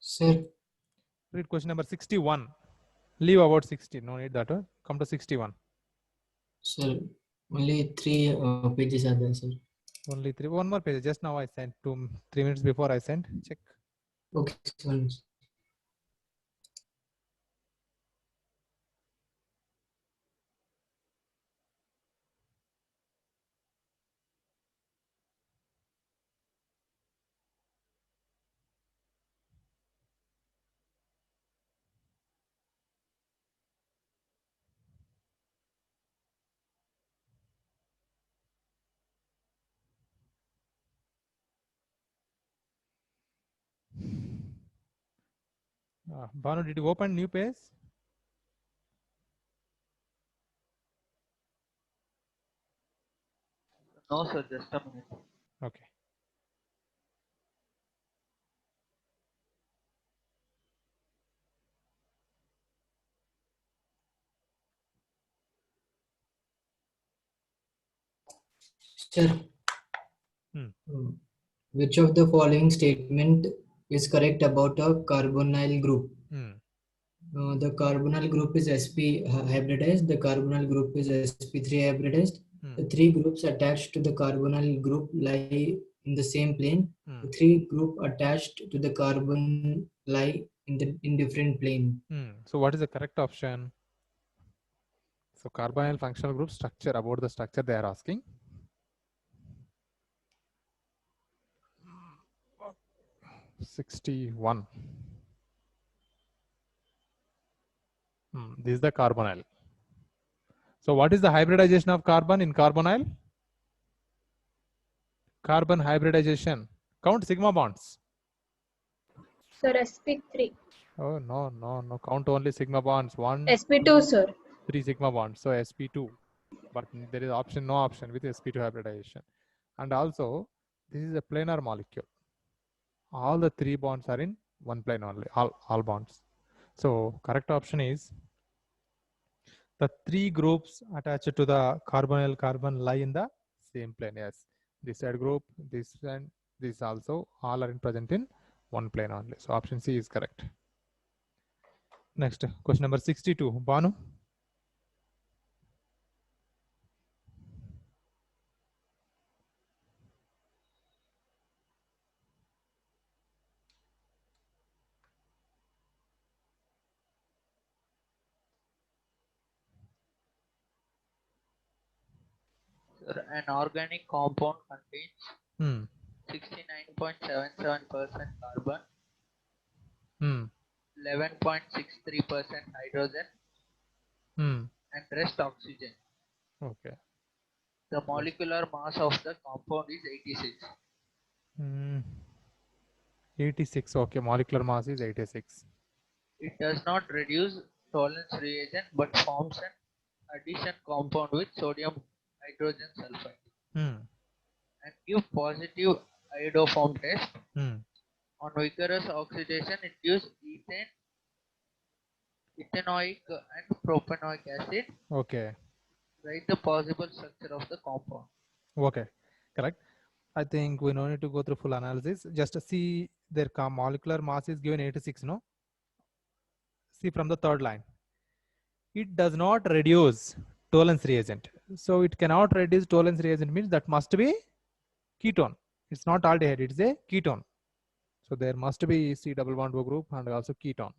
Speaker 5: Sir,
Speaker 1: Read question number 61. Leave about 60. No need that one. Come to 61.
Speaker 5: sir, only 3 pages are there, sir.
Speaker 1: Only 3. One more page. Just now I sent 3 minutes before I sent. Check.
Speaker 5: Okay, sir. Banu, did you open new page?
Speaker 3: No, sir, just a minute.
Speaker 1: Okay.
Speaker 5: Sir,
Speaker 1: Hmm.
Speaker 5: which of the following statement is correct about a carbonyl group?
Speaker 1: Hmm.
Speaker 5: The carbonyl group is sp hybridized. The carbonyl group is sp3 hybridized.
Speaker 1: Hmm.
Speaker 5: The 3 groups attached to the carbonyl group lie in the same plane.
Speaker 1: Hmm.
Speaker 5: The 3 group attached to the carbon lie in different plane.
Speaker 1: Hmm. So what is the correct option? So carbonyl functional group structure, about the structure they are asking. '61. This is the carbonyl. So what is the hybridization of carbon in carbonyl? Carbon hybridization. Count sigma bonds.
Speaker 2: Sir, sp3.
Speaker 1: Oh no. Count only sigma bonds. 1,
Speaker 2: sp2,
Speaker 1: 2,
Speaker 2: sir.
Speaker 1: 3 sigma bonds. So sp2. But there is no option with sp2 hybridization. And also this is a planar molecule. All the 3 bonds are in one plane only. All bonds. So correct option is the 3 groups attached to the carbonyl carbon lie in the same plane. Yes, this side group, this and this also, all are present in one plane only. So option C is correct. Next question number 62. Banu.
Speaker 3: Sir, an organic compound contains
Speaker 1: Hmm.
Speaker 3: 69.77% carbon,
Speaker 1: Hmm.
Speaker 3: 11.63% hydrogen,
Speaker 1: Hmm.
Speaker 3: and rest oxygen.
Speaker 1: Okay.
Speaker 3: The molecular mass of the compound is 86.
Speaker 1: 86. Okay, molecular mass is 86.
Speaker 3: It does not reduce Tollens reagent but forms an addition compound with sodium hydrogen sulfide
Speaker 1: Hmm.
Speaker 3: and give positive iodoform test.
Speaker 1: Hmm.
Speaker 3: On vigorous oxidation, it gives ethane, ethanoic and propanoic acid.
Speaker 1: Okay.
Speaker 3: Write the possible structure of the compound.
Speaker 1: Okay. Correct. I think we don't need to go through full analysis. Just to see their molecular mass is given 86. No. See from the third line. It does not reduce Tollens reagent. So it cannot reduce Tollens reagent means that must be ketone. It's not aldehyde, it's a ketone. So there must be C double bond O group and also ketone.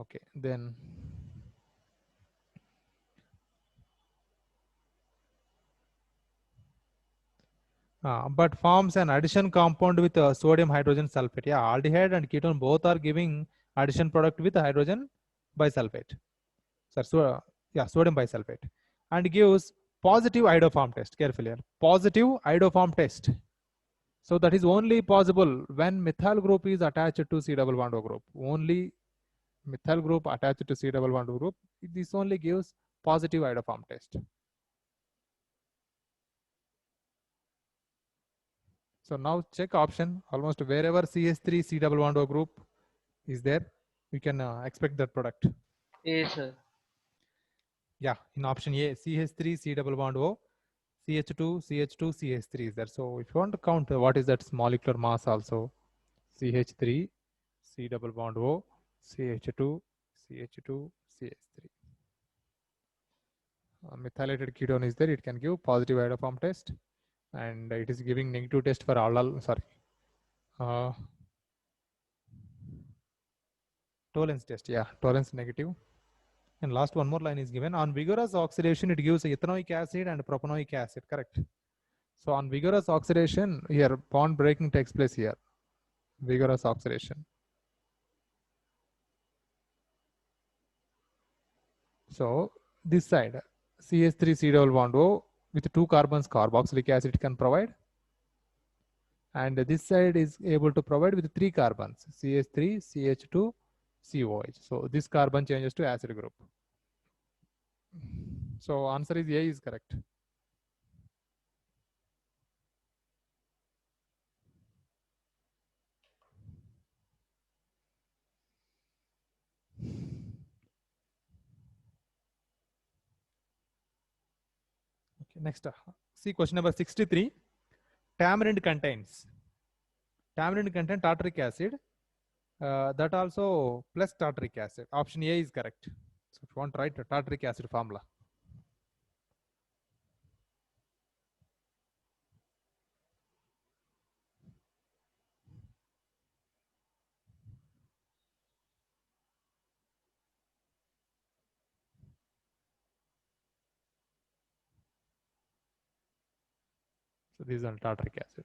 Speaker 1: Okay, then but forms an addition compound with sodium hydrogen sulfate. Yeah, aldehyde and ketone both are giving addition product with hydrogen bisulfate. Sorry, so yeah, sodium bisulfate, and gives positive iodoform test. Carefully, here. Positive iodoform test. So that is only possible when methyl group is attached to C double bond O group. Only methyl group attached to C double bond O group. This only gives positive iodoform test. So now check option. Almost wherever CH3 C double bond O group is there, you can expect that product.
Speaker 3: Yes, sir.
Speaker 1: Yeah, in option A, CH3 C double bond O, CH2, CH2, CH3 is there. So if you want to count what is that molecular mass also, CH3 C double bond O, CH2, CH2, CH3. Methylated ketone is there. It can give positive iodoform test, and it is giving negative test for all. Sorry, tolerance test. Yeah, tolerance negative. And last one more line is given. On vigorous oxidation, it gives ethanoic acid and propanoic acid. Correct. So on vigorous oxidation, here bond breaking takes place here. Vigorous oxidation. So this side, CH3 C double bond O with 2 carbons carboxylic acid can provide, and this side is able to provide with 3 carbons CH3 CH2 COH. So this carbon changes to acid group. So answer is A is correct. Okay, next, see question number 63. Tamarind contains tartaric acid, that also plus tartaric acid. Option A is correct. So if you want to write the tartaric acid formula. So this is on tartaric acid.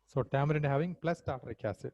Speaker 1: So tamarind having plus tartaric acid.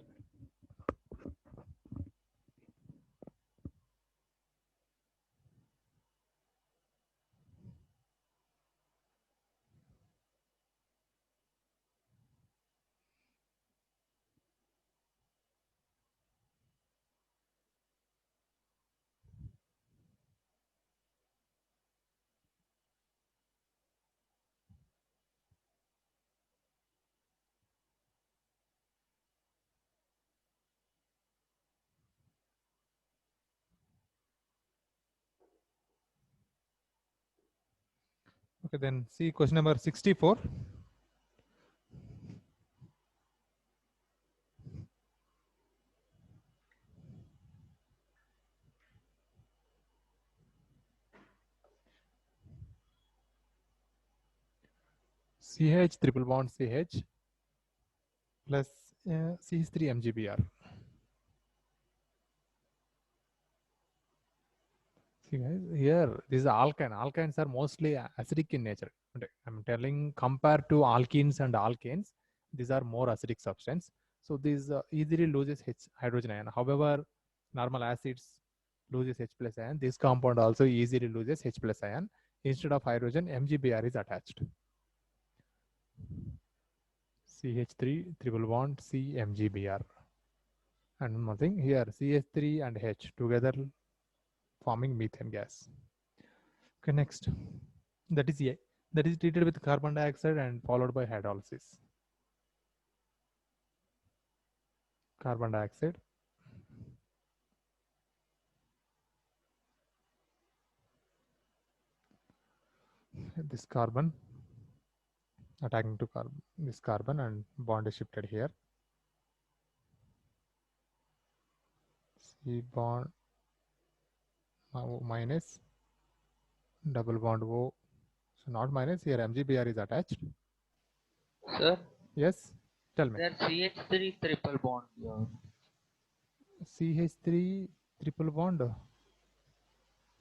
Speaker 1: Okay, then see question number 64. CH triple bond CH plus CH3 MgBr. See guys, here this is alkyne. Alkynes are mostly acidic in nature. I'm telling compared to alkenes and alkanes, these are more acidic substance. So this easily loses H hydrogen ion. However, normal acids loses H plus ion. This compound also easily loses H plus ion. Instead of hydrogen, MgBr is attached. CH3 triple bond C MgBr. And one more thing here, CH3 and H together forming methane gas. Okay, next. That is A. That is treated with carbon dioxide and followed by hydrolysis. Carbon dioxide. This carbon attacking to this carbon, and bond is shifted here. C bond minus double bond O. So not minus, here MgBr is attached.
Speaker 3: Sir,
Speaker 1: Yes, tell me.
Speaker 3: there CH3 triple bond here.
Speaker 1: CH3 triple bond.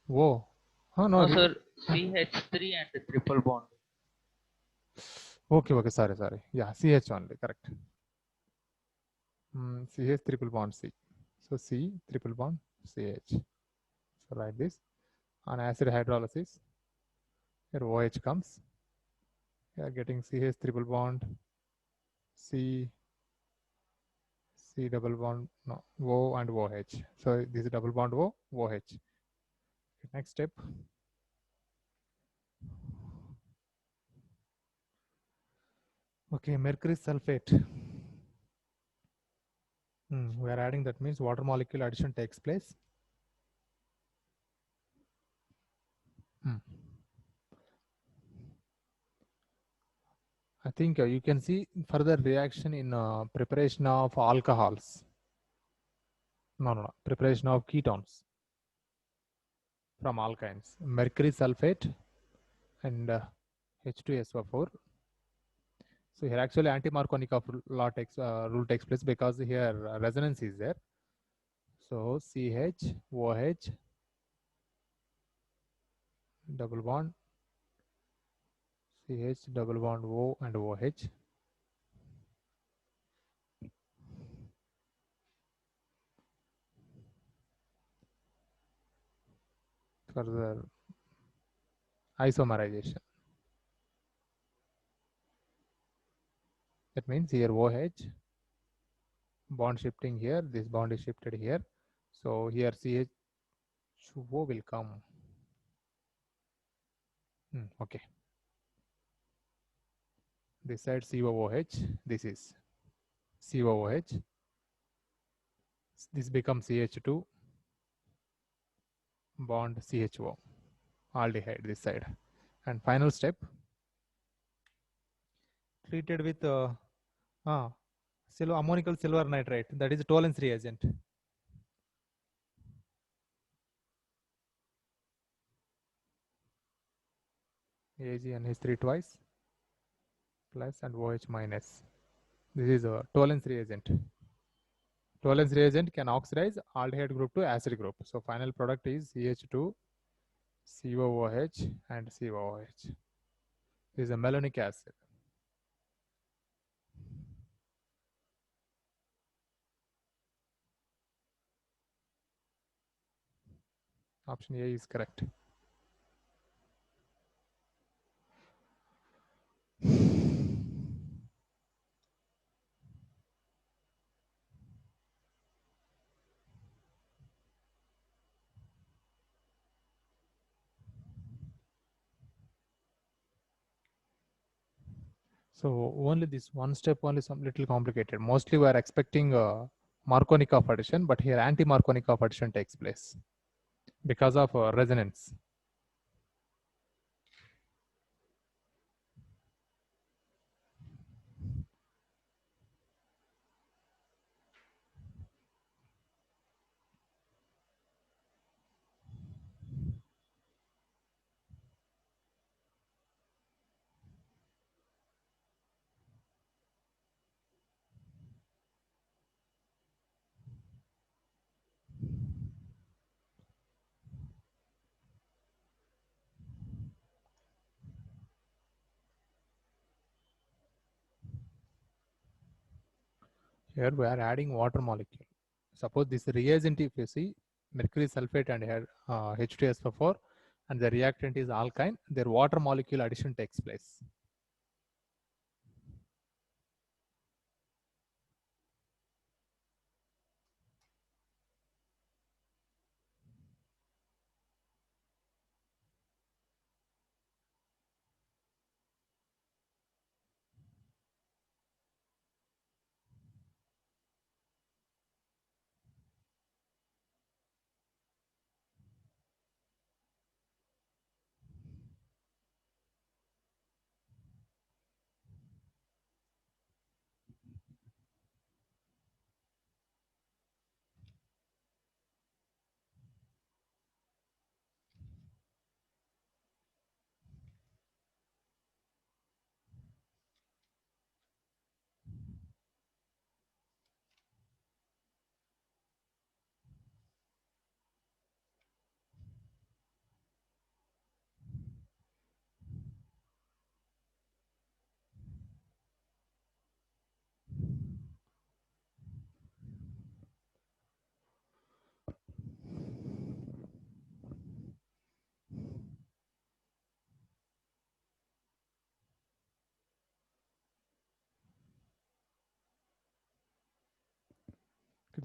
Speaker 1: Whoa. Oh no.
Speaker 3: No, sir, CH3 and triple bond.
Speaker 1: Okay, sorry. Yeah, CH only, correct. CH triple bond C. So C triple bond CH. So write this. On acid hydrolysis, here OH comes. We are getting CH triple bond C, C double bond, no, O and OH. So this is double bond O, OH. Next step. Okay, mercury sulfate. We are adding, that means water molecule addition takes place. I think you can see further reaction in preparation of alcohols. No. Preparation of ketones from alkynes. Mercury sulfate and H2SO4. So here actually anti-Markovnikov rule takes place because here resonance is there. So CH, OH, double bond, CH, double bond O and OH. Further isomerization. That means here OH, bond shifting here, this bond is shifted here. So here CHO will come. Okay. This side COOH, this is COOH. This becomes CH2 bond CHO, aldehyde this side. And final step, treated with ammonical silver nitrate, that is Tollens reagent. AgNH3 twice plus and OH minus. This is a Tollens reagent. Tollens reagent can oxidize aldehyde group to acid group. So final product is CH2, COOH and COOH. This is a malonic acid. Option A is correct. So only this one step only some little complicated. Mostly we are expecting Markovnikov addition, but here anti-Markovnikov addition takes place because of resonance. Here we are adding water molecule. Suppose this reagent, if you see mercury sulfate and here H2SO4 and the reactant is alkyne, their water molecule addition takes place.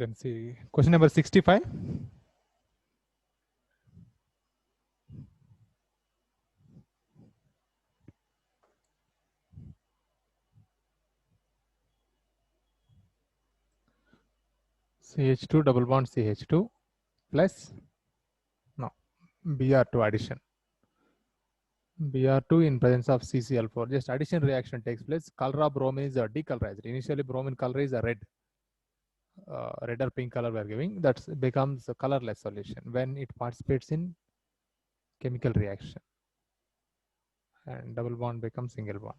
Speaker 1: Then see question number 65. CH2 double bond CH2 plus Br2 addition. Br2 in presence of CCl4. Just addition reaction takes place. Color of bromine is decolorized. Initially, bromine color is a red. Red or pink color we are giving. That becomes a colorless solution when it participates in chemical reaction. And double bond becomes single bond.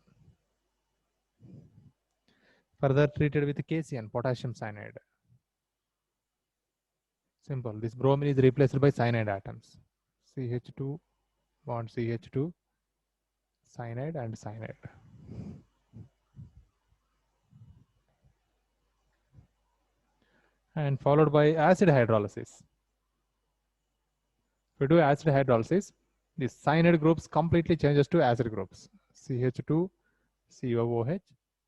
Speaker 1: Further treated with KCN, potassium cyanide. Simple. This bromine is replaced by cyanide atoms. CH2 bond CH2, cyanide and cyanide. And followed by acid hydrolysis. If we do acid hydrolysis, the cyanide groups completely changes to acid groups. CH2, COOH,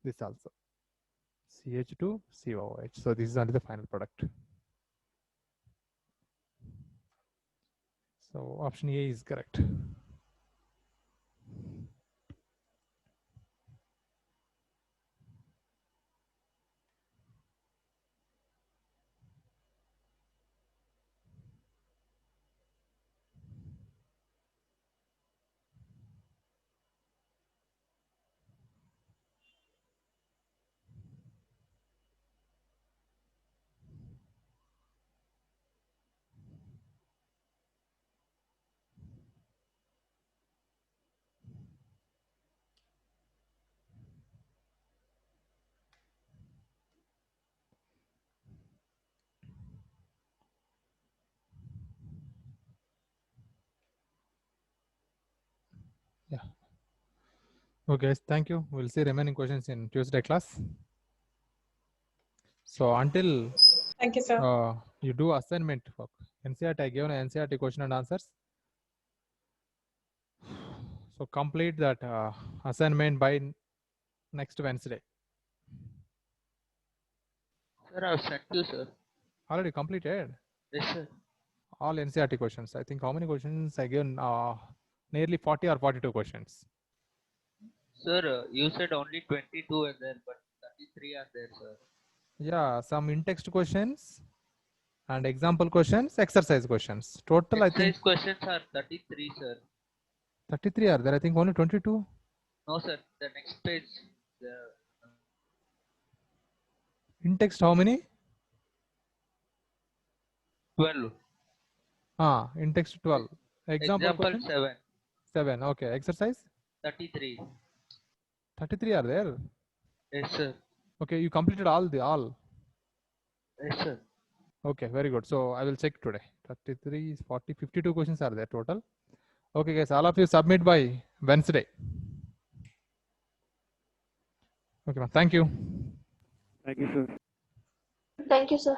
Speaker 1: this also. CH2, COOH. So this is only the final product. So option A is correct. Yeah. Okay, guys, thank you. We'll see remaining questions in Tuesday class. So until
Speaker 2: Thank you, sir.
Speaker 1: you do assignment work, NCERT, I given an NCERT question and answers. So complete that assignment by next Wednesday.
Speaker 3: Sir, I've sent you, sir.
Speaker 1: Already completed
Speaker 3: Yes, sir.
Speaker 1: all NCERT questions. I think how many questions I given? Nearly 40 or 42 questions.
Speaker 3: Sir, you said only 22 are there, but 33 are there, sir.
Speaker 1: Yeah, some in-text questions and example questions, exercise questions. Total, I think
Speaker 3: Exercise questions are 33, sir.
Speaker 1: 33 are there. I think only 22.
Speaker 3: No, sir. The next page. The
Speaker 1: In-text, how many?
Speaker 3: 12.
Speaker 1: In-text 12. Example question?
Speaker 3: 7.
Speaker 1: 7. Okay. Exercise?
Speaker 3: 33.
Speaker 1: 33 are there.
Speaker 3: Yes, sir.
Speaker 1: Okay, you completed all.
Speaker 3: Yes, sir.
Speaker 1: Okay, very good. So I will check today. 33, 40, 52 questions are there total. Okay, guys, all of you submit by Wednesday. Okay, thank you.
Speaker 6: Thank you, sir.
Speaker 4: Thank you, sir.